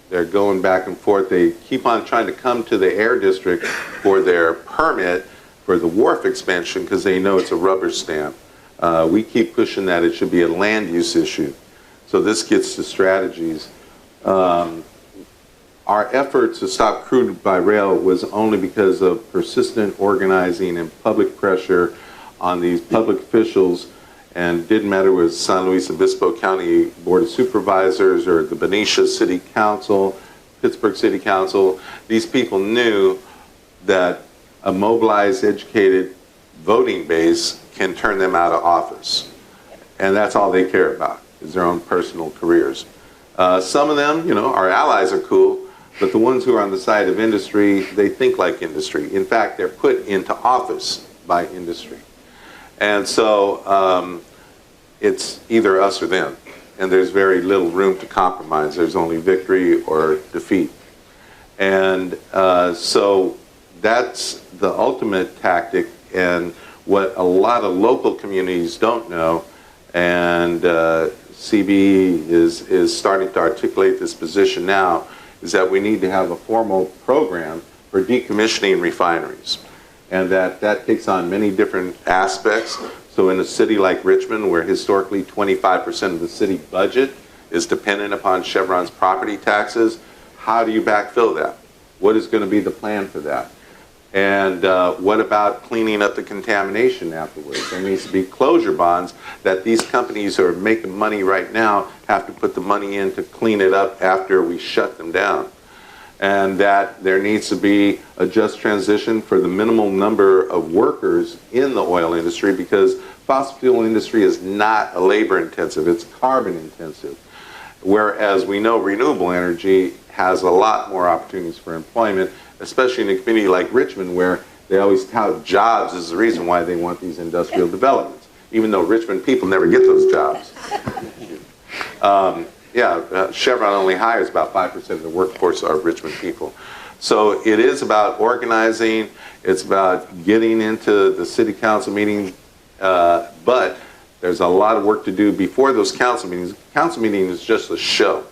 S5: They're going back and forth. They keep on trying to come to the Air District for their permit for the wharf expansion because they know it's a rubber stamp. We keep pushing that it should be a land use issue. So this gets to strategies. Our effort to stop crude by rail was only because of persistent organizing and public pressure on these public officials, and didn't matter whether it was San Luis Obispo County Board of Supervisors or the Benicia City Council, Pittsburgh City Council. These people knew that a mobilized, educated voting base can turn them out of office. And that's all they care about, is their own personal careers. Some of them, our allies are cool, but the ones who are on the side of industry, they think like industry. In fact, they're put into office by industry. And so it's either us or them. And there's very little room to compromise. There's only victory or defeat. And so that's the ultimate tactic, and what a lot of local communities don't know, and CB is starting to articulate this position now, is that we need to have a formal program for decommissioning refineries. And that takes on many different aspects. So in a city like Richmond, where historically 25% of the city budget is dependent upon Chevron's property taxes, how do you backfill that? What is going to be the plan for that? And what about cleaning up the contamination afterwards? There needs to be closure bonds that these companies who are making money right now have to put the money in to clean it up after we shut them down. And that there needs to be a just transition for the minimal number of workers in the oil industry, because fossil fuel industry is not a labor intensive, it's carbon intensive. Whereas we know renewable energy has a lot more opportunities for employment, especially in a community like Richmond, where they always tout jobs as the reason why they want these industrial developments, even though Richmond people never get those jobs. Chevron only hires about 5% of the workforce are Richmond people. So it is about organizing, it's about getting into the city council meetings, but there's a lot of work to do before those council meetings. Council meeting is just a show.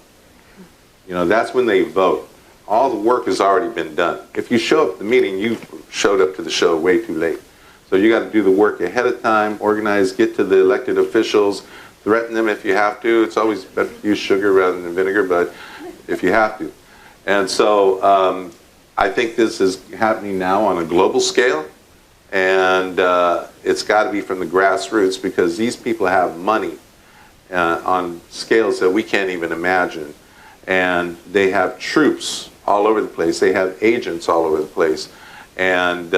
S5: You know, that's when they vote. All the work has already been done. If you show up at the meeting, you showed up to the show way too late. So you got to do the work ahead of time, organize, get to the elected officials, threaten them if you have to. It's always better to use sugar rather than vinegar, but if you have to. And so I think this is happening now on a global scale, and it's got to be from the grassroots, because these people have money on scales that we can't even imagine. And they have troops all over the place. They have agents all over the place. And,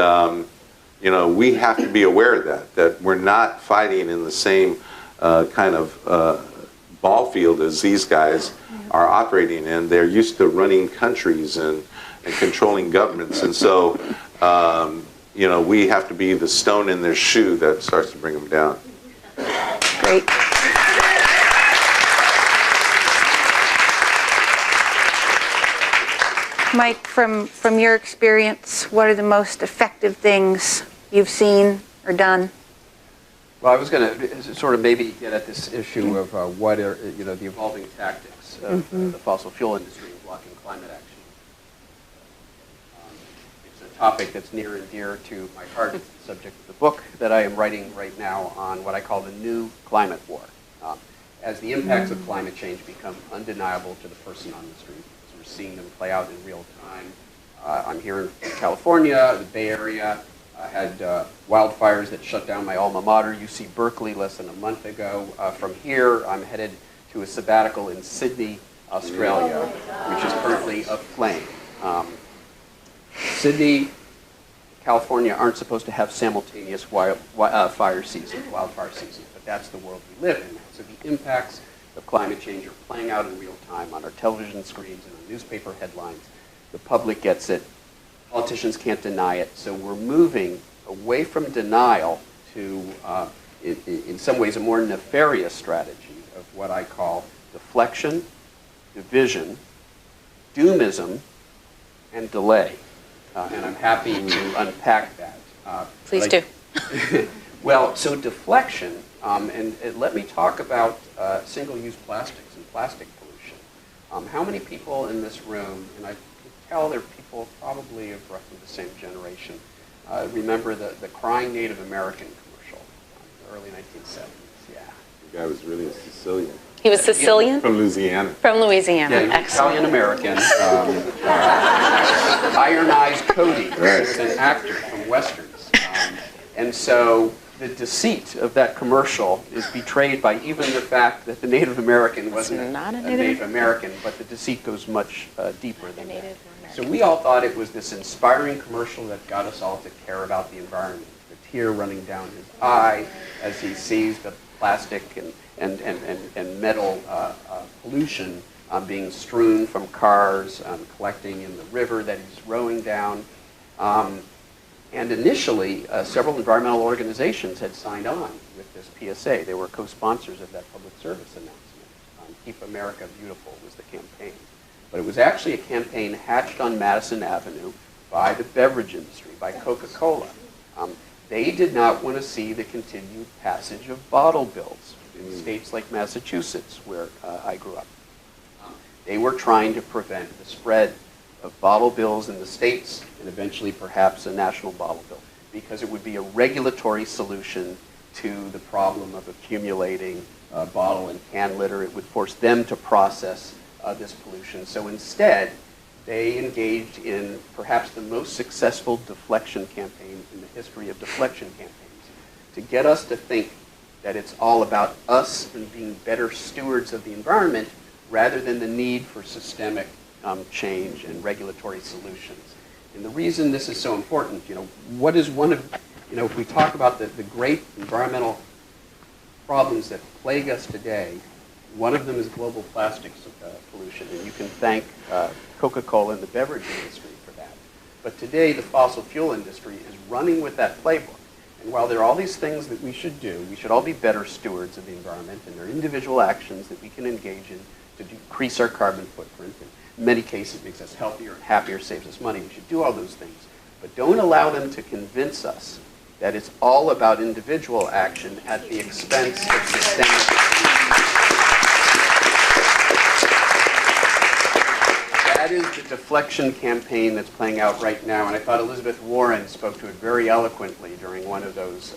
S5: you know, we have to be aware of that we're not fighting in the same kind of ball field as these guys are operating in. They're used to running countries and controlling governments. And so, you know, we have to be the stone in their shoe that starts to bring them down.
S2: Great. Mike, from your experience, what are the most effective things you've seen or done?
S4: Well, I was going to sort of maybe get at this issue of what are, you know, the evolving tactics of the fossil fuel industry in blocking climate action. It's a topic that's near and dear to my heart. It's the subject of the book that I am writing right now on what I call the new climate war. As the impacts of climate change become undeniable to the person on the street, as we're seeing them play out in real time. I'm here in California, the Bay Area. I had wildfires that shut down my alma mater, UC Berkeley, less than a month ago. From here, I'm headed to a sabbatical in Sydney, Australia, which is currently aflame. Sydney, California aren't supposed to have simultaneous wildfire seasons, but that's the world we live in now. So the impacts of climate change are playing out in real time on our television screens and on newspaper headlines. The public gets it. Politicians can't deny it. So we're moving away from denial to, in some ways, a more nefarious strategy of what I call deflection, division, doomism, and delay. And I'm happy to unpack that.
S3: Please do.
S4: Well, so deflection, and let me talk about single-use plastics and plastic pollution. How many people in this room, and I tell there are people probably of roughly the same generation, remember the crying Native American commercial in the early 1970s? Yeah.
S5: The guy was really a Sicilian.
S3: He was Sicilian?
S5: From Louisiana.
S3: From Louisiana.
S4: Yeah,
S3: excellent.
S4: Italian American. Iron Eyes Cody was an actor from Westerns. And so the deceit of that commercial is betrayed by even the fact that the Native American wasn't
S3: not a
S4: Native American, but the deceit goes much deeper than that. So we all thought it was this inspiring commercial that got us all to care about the environment. The tear running down his eye as he sees the plastic and metal pollution being strewn from cars, collecting in the river that he's rowing down. And initially, several environmental organizations had signed on with this PSA. They were co-sponsors of that public service announcement. Keep America Beautiful was the campaign. but it was actually a campaign hatched on Madison Avenue by the beverage industry, by Coca-Cola. They did not want to see the continued passage of bottle bills in states like Massachusetts, where I grew up. They were trying to prevent the spread of bottle bills in the states and eventually perhaps a national bottle bill, because it would be a regulatory solution to the problem of accumulating bottle and can litter. It would force them to process this pollution. So instead, they engaged in perhaps the most successful deflection campaign in the history of deflection campaigns, to get us to think that it's all about us and being better stewards of the environment rather than the need for systemic change and regulatory solutions. And the reason this is so important, what is one of, if we talk about the great environmental problems that plague us today, one of them is global plastics pollution, and you can thank Coca-Cola and the beverage industry for that. But today, the fossil fuel industry is running with that playbook. And while there are all these things that we should do, we should all be better stewards of the environment, and there are individual actions that we can engage in to decrease our carbon footprint. In many cases, it makes us healthier and happier, saves us money. We should do all those things. But don't allow them to convince us that it's all about individual action at the expense of systemic. That is the deflection campaign that's playing out right now, and I thought Elizabeth Warren spoke to it very eloquently during one of those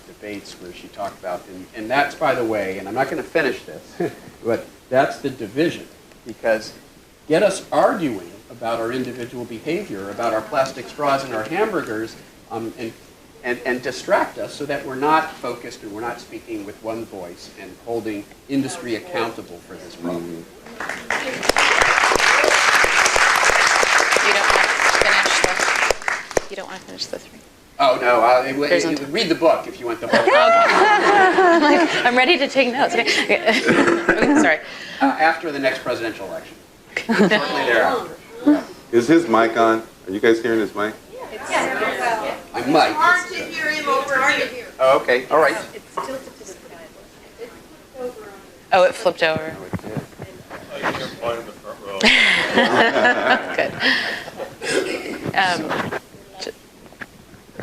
S4: debates where she talked about, and that's, by the way, and I'm not going to finish this, but that's the division, because get us arguing about our individual behavior, about our plastic straws and our hamburgers, and distract us so that we're not focused and we're not speaking with one voice and holding industry accountable for this problem.
S3: You don't want to finish the three.
S4: Oh, no. Read the book if you want the whole thing.
S3: I'm ready to take notes. Okay, sorry.
S4: After the next presidential election. Shortly thereafter.
S5: Is his mic on? Are you guys hearing his mic?
S4: I might.
S6: Hard to hear him over here.
S4: Oh, okay. All right.
S6: It's tilted to the side. It flipped over on
S3: Oh, it flipped over.
S4: Oh, it did.
S7: I can't find the front row.
S3: Good.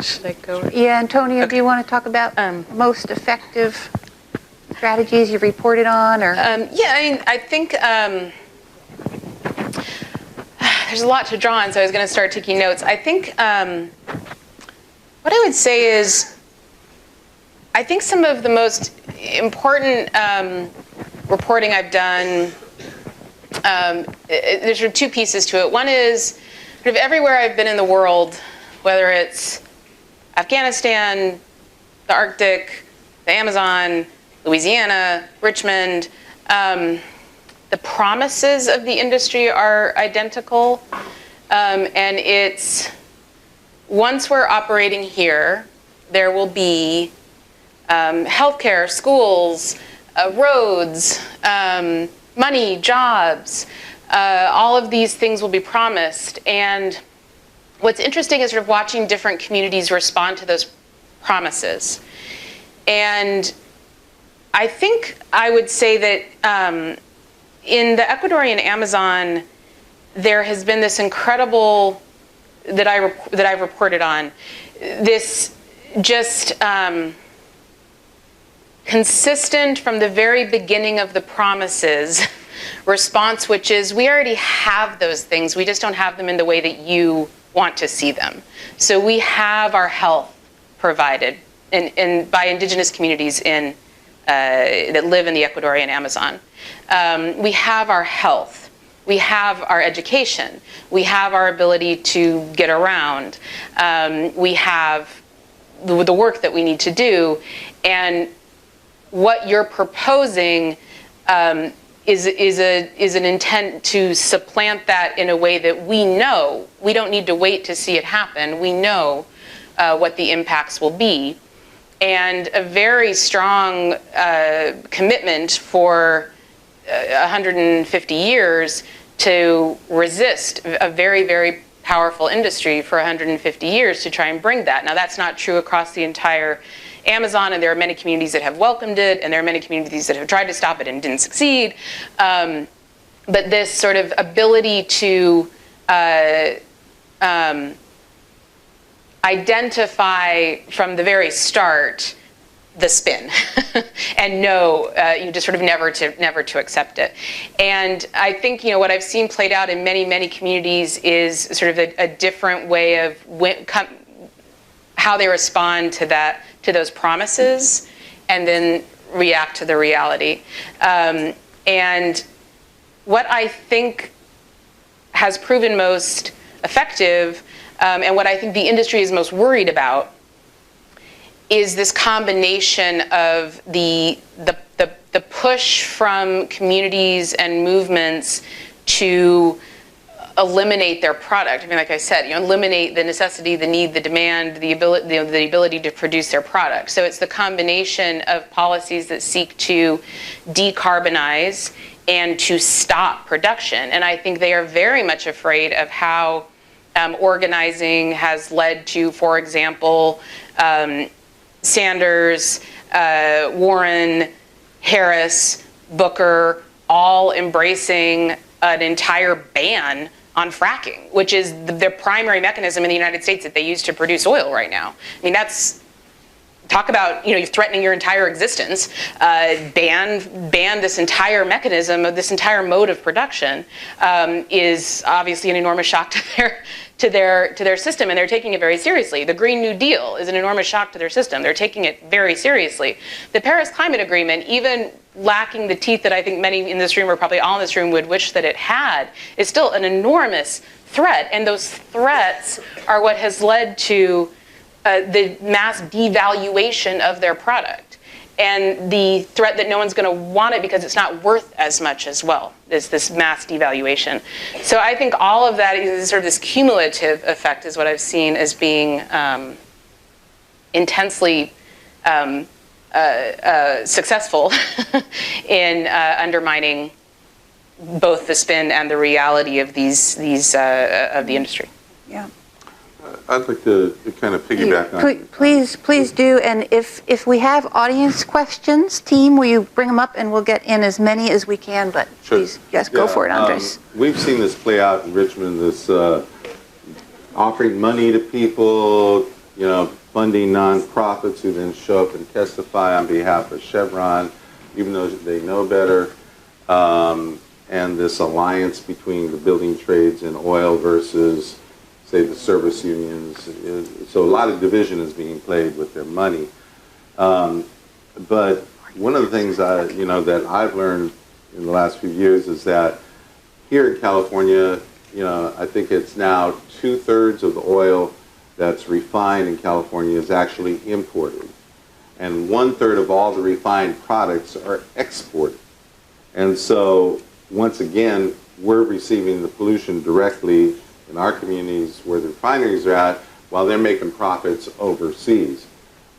S3: Should I go?
S2: Yeah, Antonia, do you want to talk about most effective strategies you reported on? Or
S3: Yeah, I think there's a lot to draw on, so I was going to start taking notes. I think what I would say is I think some of the most important reporting I've done, there's sort of two pieces to it. One is sort of everywhere I've been in the world, whether it's Afghanistan, the Arctic, the Amazon, Louisiana, Richmond, the promises of the industry are identical. And it's, once we're operating here, there will be healthcare, schools, roads, money, jobs. All of these things will be promised. And what's interesting is sort of watching different communities respond to those promises. And I think I would say that in the Ecuadorian Amazon, there has been this incredible, that I've reported on, this just consistent from the very beginning of the promises response, which is we already have those things, we just don't have them in the way that you want to see them. So we have our health provided by indigenous communities that live in the Ecuadorian Amazon. We have our health. We have our education. We have our ability to get around. We have the work that we need to do. And what you're proposing is an intent to supplant that in a way that we know. We don't need to wait to see it happen. We know what the impacts will be. And a very strong commitment for 150 years to resist a very, very powerful industry for 150 years to try and bring that. Now, that's not true across the entire Amazon, and there are many communities that have welcomed it, and there are many communities that have tried to stop it and didn't succeed. but this sort of ability to identify from the very start the spin and know you just sort of never to accept it. And I think what I've seen played out in many communities is sort of a different way of how they respond to those promises and then react to the reality. And what I think has proven most effective, and what I think the industry is most worried about, is this combination of the push from communities and movements to eliminate their product. I mean, like I said, eliminate the necessity, the need, the demand, the ability to produce their product. So it's the combination of policies that seek to decarbonize and to stop production. And I think they are very much afraid of how organizing has led to, for example, Sanders, Warren, Harris, Booker, all embracing an entire ban on fracking, which is the primary mechanism in the United States that they use to produce oil right now. I mean, talk about, you're threatening your entire existence. Ban this entire mechanism, of this entire mode of production, is obviously an enormous shock to their system, and they're taking it very seriously. The Green New Deal is an enormous shock to their system. They're taking it very seriously. The Paris Climate Agreement, even lacking the teeth that I think many in this room, or probably all in this room, would wish that it had, is still an enormous threat. And those threats are what has led to the mass devaluation of their product, and the threat that no one's going to want it because it's not worth as much as well, is this mass devaluation. So I think all of that is sort of this cumulative effect is what I've seen as being intensely successful in undermining both the spin and the reality of these of the industry.
S2: Yeah.
S5: I'd like to kind of piggyback on.
S2: Please do. And if we have audience questions, team, will you bring them up and we'll get in as many as we can. But
S5: Sure.
S2: please, yes, go for it, Andres.
S5: We've seen this play out in Richmond. This offering money to people, funding nonprofits who then show up and testify on behalf of Chevron, even though they know better. And this alliance between the building trades and oil versus, say, the service unions. So a lot of division is being played with their money. But one of the things that I've learned in the last few years is that here in California, I think it's now 2/3 of the oil that's refined in California is actually imported. And 1/3 of all the refined products are exported. And so once again, we're receiving the pollution directly in our communities where the refineries are at, while they're making profits overseas.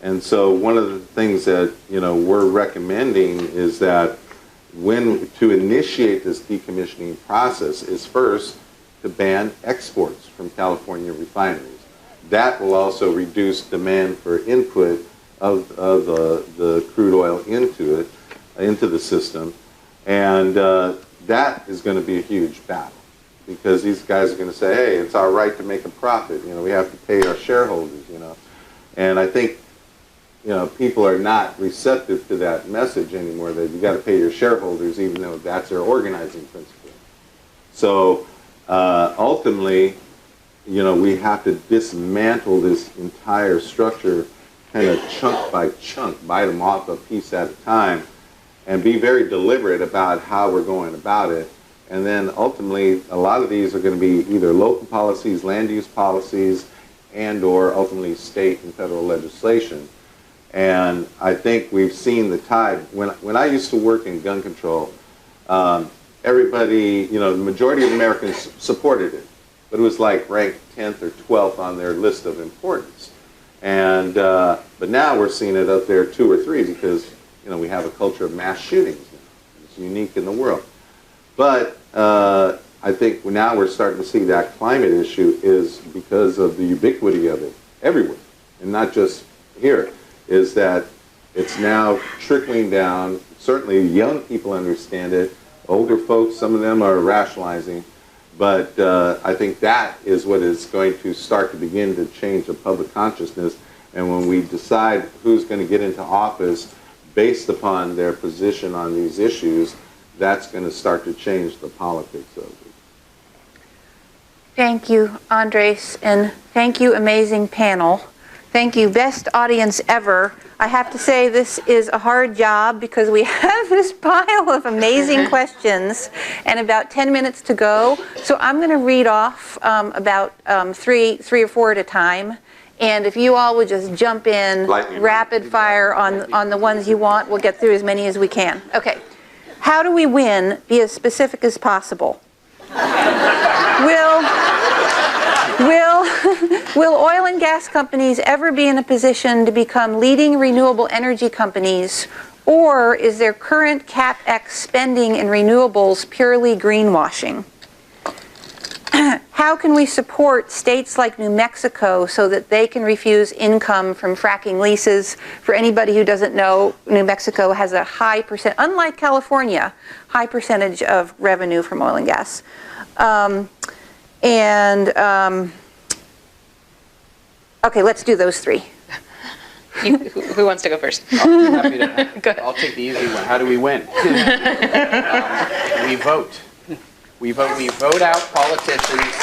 S5: And so one of the things that we're recommending is that to initiate this decommissioning process is first to ban exports from California refineries. That will also reduce demand for input of the crude oil into the system, and that is going to be a huge battle. Because these guys are going to say, hey, it's our right to make a profit. We have to pay our shareholders, And I think, people are not receptive to that message anymore, that you got to pay your shareholders, even though that's their organizing principle. So ultimately, we have to dismantle this entire structure kind of chunk by chunk, bite them off a piece at a time, and be very deliberate about how we're going about it. And then ultimately, a lot of these are going to be either local policies, land use policies, and or ultimately state and federal legislation. And I think we've seen the tide. When I used to work in gun control, everybody, the majority of Americans supported it. But it was like ranked 10th or 12th on their list of importance. And but now we're seeing it up there 2 or 3 because, we have a culture of mass shootings now. It's unique in the world. But I think now we're starting to see that climate issue is because of the ubiquity of it everywhere, and not just here, is that it's now trickling down. Certainly young people understand it, older folks, some of them are rationalizing, but I think that is what is going to start to begin to change the public consciousness. And when we decide who's going to get into office based upon their position on these issues, that's going to start to change the politics of it.
S2: Thank you, Andres, and thank you, amazing panel. Thank you, best audience ever. I have to say this is a hard job because we have this pile of amazing questions and about 10 minutes to go. So I'm going to read off about three or four at a time. And if you all would just jump in rapid fire on the ones you want, we'll get through as many as we can. Okay. How do we win? Be as specific as possible. Will oil and gas companies ever be in a position to become leading renewable energy companies, or is their current CapEx spending in renewables purely greenwashing? How can we support states like New Mexico so that they can refuse income from fracking leases? For anybody who doesn't know, New Mexico has a high percent, unlike California, high percentage of revenue from oil and gas. Okay, let's do those three.
S3: Who wants to go first?
S4: I'll be happy to. I'll take the easy one. How do we win? We vote. We vote out politicians.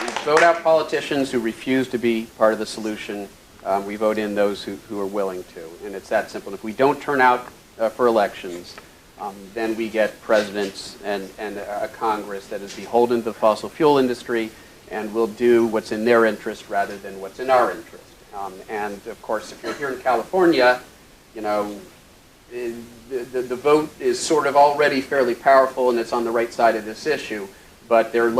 S4: We vote out politicians who refuse to be part of the solution. We vote in those who are willing to, and it's that simple. If we don't turn out for elections, then we get presidents and a Congress that is beholden to the fossil fuel industry and will do what's in their interest rather than what's in our interest. And of course, if you're here in California, you know, the vote is sort of already fairly powerful and it's on the right side of this issue, but there are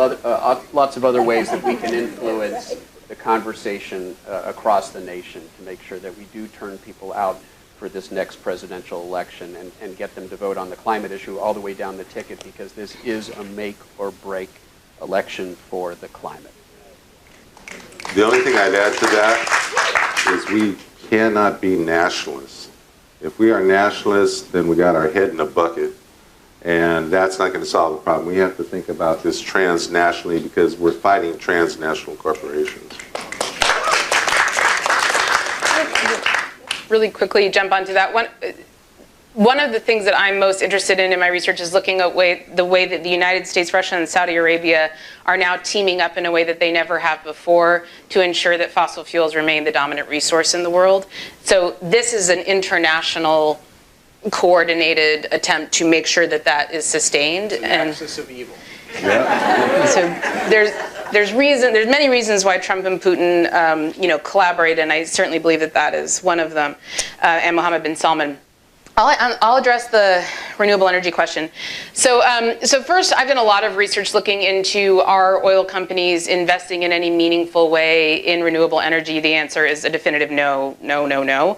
S4: lots of other ways that we can influence the conversation across the nation to make sure that we do turn people out for this next presidential election and get them to vote on the climate issue all the way down the ticket, because this is a make or break election for the climate.
S5: The only thing I'd add to that is we cannot be nationalists. If we are nationalists, then we got our head in a bucket, and that's not going to solve the problem. We have to think about this transnationally because we're fighting transnational corporations.
S3: Really quickly jump onto that one. One of the things that I'm most interested in my research is looking at the way that the United States, Russia, and Saudi Arabia are now teaming up in a way that they never have before to ensure that fossil fuels remain the dominant resource in the world. So this is an international coordinated attempt to make sure that that is sustained.
S4: The axis of evil.
S5: Yeah.
S3: So there's many reasons why Trump and Putin collaborate, and I certainly believe that that is one of them, and Mohammed bin Salman. I'll address the renewable energy question. So first, I've done a lot of research looking into are oil companies investing in any meaningful way in renewable energy. The answer is a definitive no, no, no, no.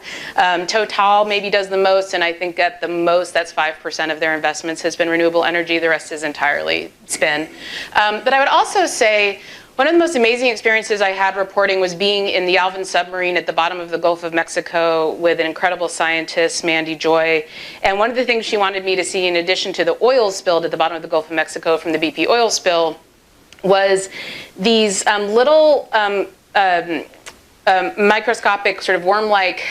S3: Total maybe does the most, and I think at the most that's 5% of their investments has been renewable energy. The rest is entirely spin. But I would also say one of the most amazing experiences I had reporting was being in the Alvin submarine at the bottom of the Gulf of Mexico with an incredible scientist, Mandy Joy. And one of the things she wanted me to see, in addition to the oil spill at the bottom of the Gulf of Mexico from the BP oil spill, was these little microscopic, sort of worm-like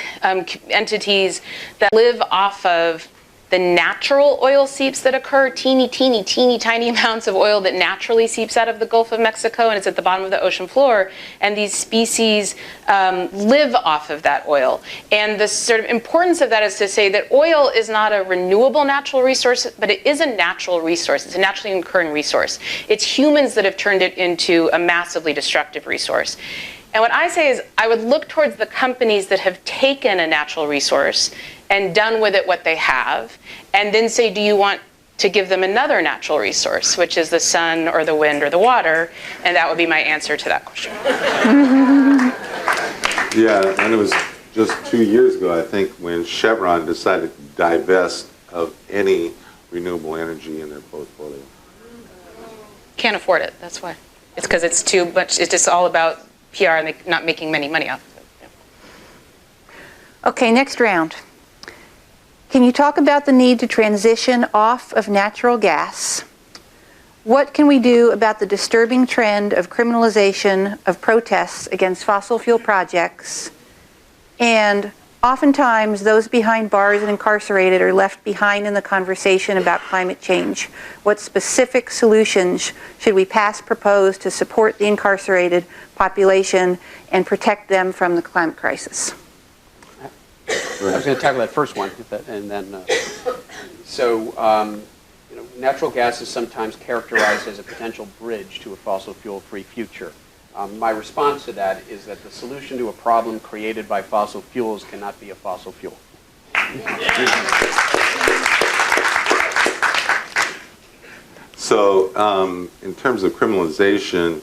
S3: entities that live off of the natural oil seeps that occur, teeny, teeny, teeny, tiny amounts of oil that naturally seeps out of the Gulf of Mexico, and it's at the bottom of the ocean floor, and these species live off of that oil. And the sort of importance of that is to say that oil is not a renewable natural resource, but it is a natural resource. It's a naturally occurring resource. It's humans that have turned it into a massively destructive resource. And what I say is I would look towards the companies that have taken a natural resource and done with it what they have, and then say, do you want to give them another natural resource, which is the sun or the wind or the water? And that would be my answer to that question.
S5: Yeah, and it was just 2 years ago, I think, when Chevron decided to divest of any renewable energy in their portfolio.
S3: Can't afford it, that's why. It's because it's too much, it's just all about PR and not making any money off of it.
S2: Okay, next round. Can you talk about the need to transition off of natural gas? What can we do about the disturbing trend of criminalization of protests against fossil fuel projects? And oftentimes, those behind bars and incarcerated are left behind in the conversation about climate change. What specific solutions should we pass, propose to support the incarcerated population and protect them from the climate crisis?
S4: I was going to tackle that first one, and then, you know, natural gas is sometimes characterized as a potential bridge to a fossil fuel-free future. My response to that is that the solution to a problem created by fossil fuels cannot be a fossil fuel.
S5: So in terms of criminalization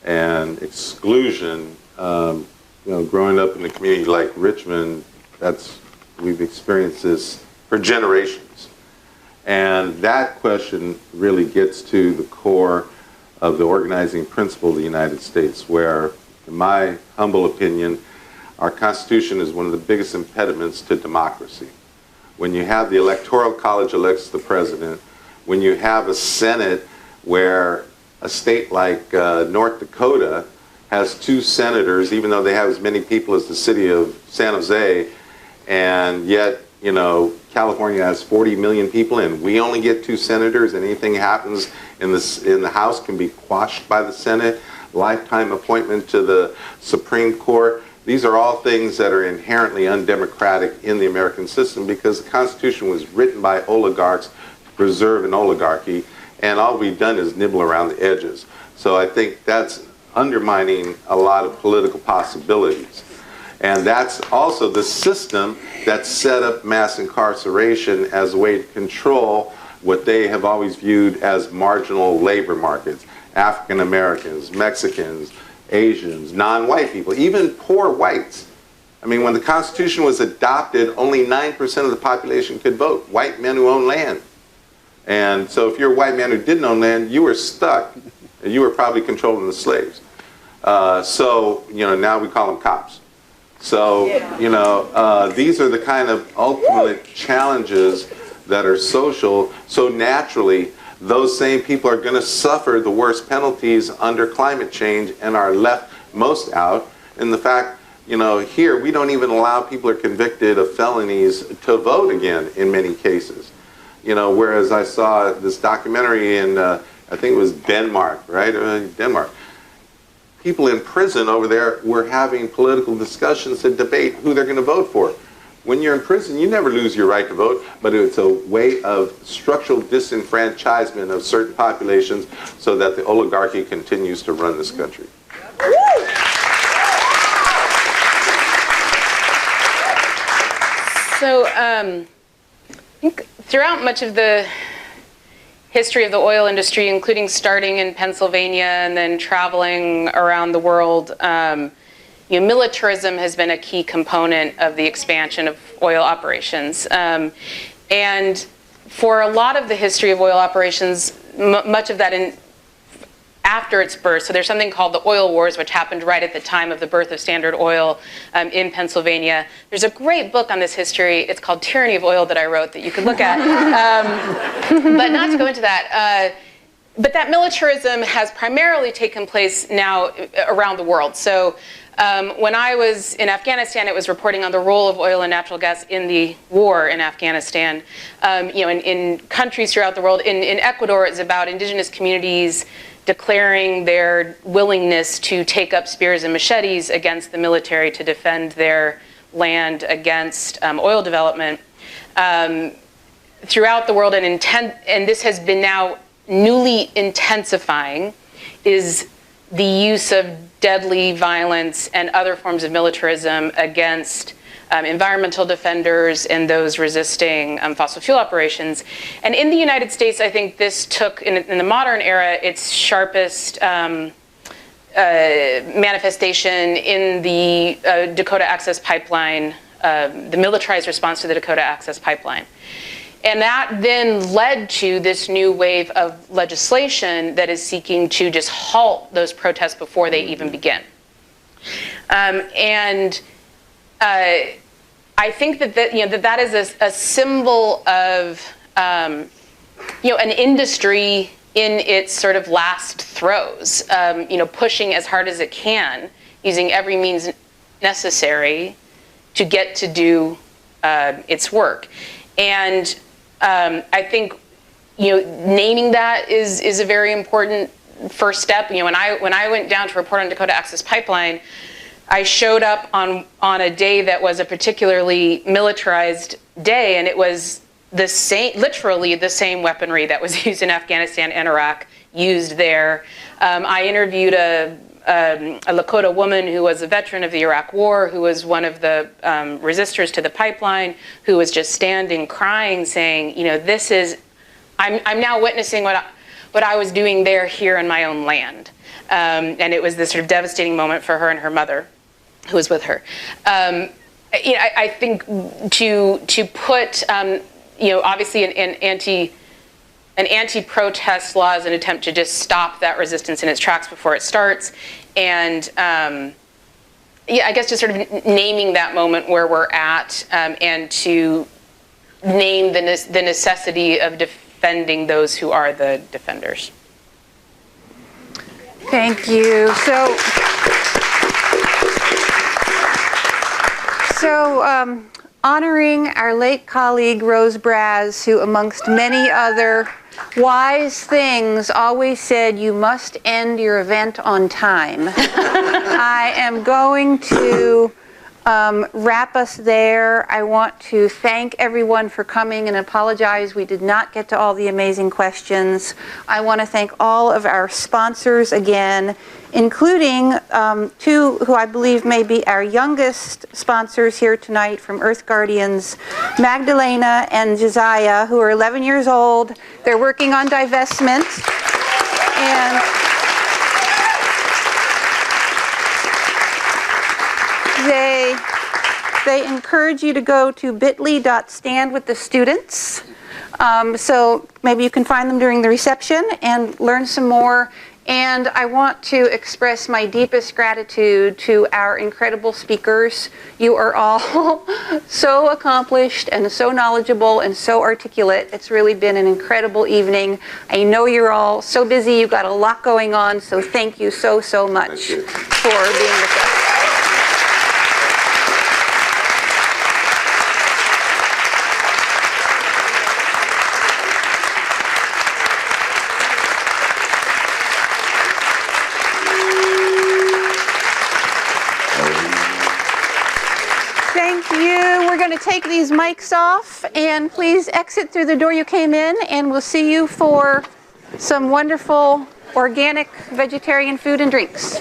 S5: and exclusion, you know, growing up in a community like Richmond, we've experienced this for generations. And that question really gets to the core of the organizing principle of the United States, where, in my humble opinion, our Constitution is one of the biggest impediments to democracy. When you have the Electoral College elects the president, when you have a Senate where a state like North Dakota has 2 senators, even though they have as many people as the city of San Jose, and yet, you know, California has 40 million people and we only get 2 senators, and anything happens in the House can be quashed by the Senate, lifetime appointment to the Supreme Court. These are all things that are inherently undemocratic in the American system because the Constitution was written by oligarchs to preserve an oligarchy, and all we've done is nibble around the edges. So I think that's undermining a lot of political possibilities. And that's also the system that set up mass incarceration as a way to control what they have always viewed as marginal labor markets. African Americans, Mexicans, Asians, non-white people, even poor whites. I mean, when the Constitution was adopted, only 9% of the population could vote, white men who own land. And so if you're a white man who didn't own land, you were stuck. And you were probably controlling the slaves. So, you know, now we call them cops. So, you know, these are the kind of ultimate challenges that are social. So naturally, those same people are going to suffer the worst penalties under climate change and are left most out. And the fact, you know, here we don't even allow people who are convicted of felonies to vote again in many cases. You know, whereas I saw this documentary in, I think it was Denmark, right? Denmark. People in prison over there were having political discussions to debate who they're going to vote for. When you're in prison, you never lose your right to vote, but it's a way of structural disenfranchisement of certain populations so that the oligarchy continues to run this country.
S3: So I think throughout much of the history of the oil industry, including starting in Pennsylvania and then traveling around the world, you know, militarism has been a key component of the expansion of oil operations. And for a lot of the history of oil operations, much of that after its birth, so there's something called the Oil Wars, which happened right at the time of the birth of Standard Oil in Pennsylvania. There's a great book on this history. It's called Tyranny of Oil that I wrote that you could look at. But not to go into that. But that militarism has primarily taken place now around the world. So when I was in Afghanistan, it was reporting on the role of oil and natural gas in the war in Afghanistan. You know, in countries throughout the world, in Ecuador, it's about indigenous communities declaring their willingness to take up spears and machetes against the military to defend their land against oil development. Throughout the world, and this has been now newly intensifying, is the use of deadly violence and other forms of militarism against environmental defenders and those resisting fossil fuel operations. And in the United States, I think this took, in the modern era, its sharpest manifestation in the Dakota Access Pipeline, the militarized response to the Dakota Access Pipeline. And that then led to this new wave of legislation that is seeking to just halt those protests before they even begin. I I think that is a symbol of an industry in its sort of last throes, pushing as hard as it can, using every means necessary to get to do its work. And I think naming that is a very important first step. When I went down to report on Dakota Access Pipeline, I showed up on a day that was a particularly militarized day, and it was literally the same weaponry that was used in Afghanistan and Iraq used there. I interviewed a Lakota woman who was a veteran of the Iraq War, who was one of the resistors to the pipeline, who was just standing crying, saying, I'm now witnessing what I was doing there here in my own land. And it was this sort of devastating moment for her and her mother, who was with her. I think to put, obviously an anti-protest law is an attempt to just stop that resistance in its tracks before it starts. And I guess just sort of naming that moment where we're at, and to name the necessity of defending those who are the defenders.
S2: Thank you. So honoring our late colleague Rose Braz, who amongst many other wise things always said, you must end your event on time. I am going to wrap us there. I want to thank everyone for coming and apologize we did not get to all the amazing questions. I want to thank all of our sponsors again, including two who I believe may be our youngest sponsors here tonight from Earth Guardians, Magdalena and Josiah, who are 11 years old. They're working on divestment. And they encourage you to go to bit.ly.standwiththestudents. So maybe you can find them during the reception and learn some more. And I want to express my deepest gratitude to our incredible speakers. You are all so accomplished and so knowledgeable and so articulate. It's really been an incredible evening. I know you're all so busy. You've got a lot going on. So thank you so much for being with us. Take these mics off and please exit through the door you came in, and we'll see you for some wonderful organic vegetarian food and drinks.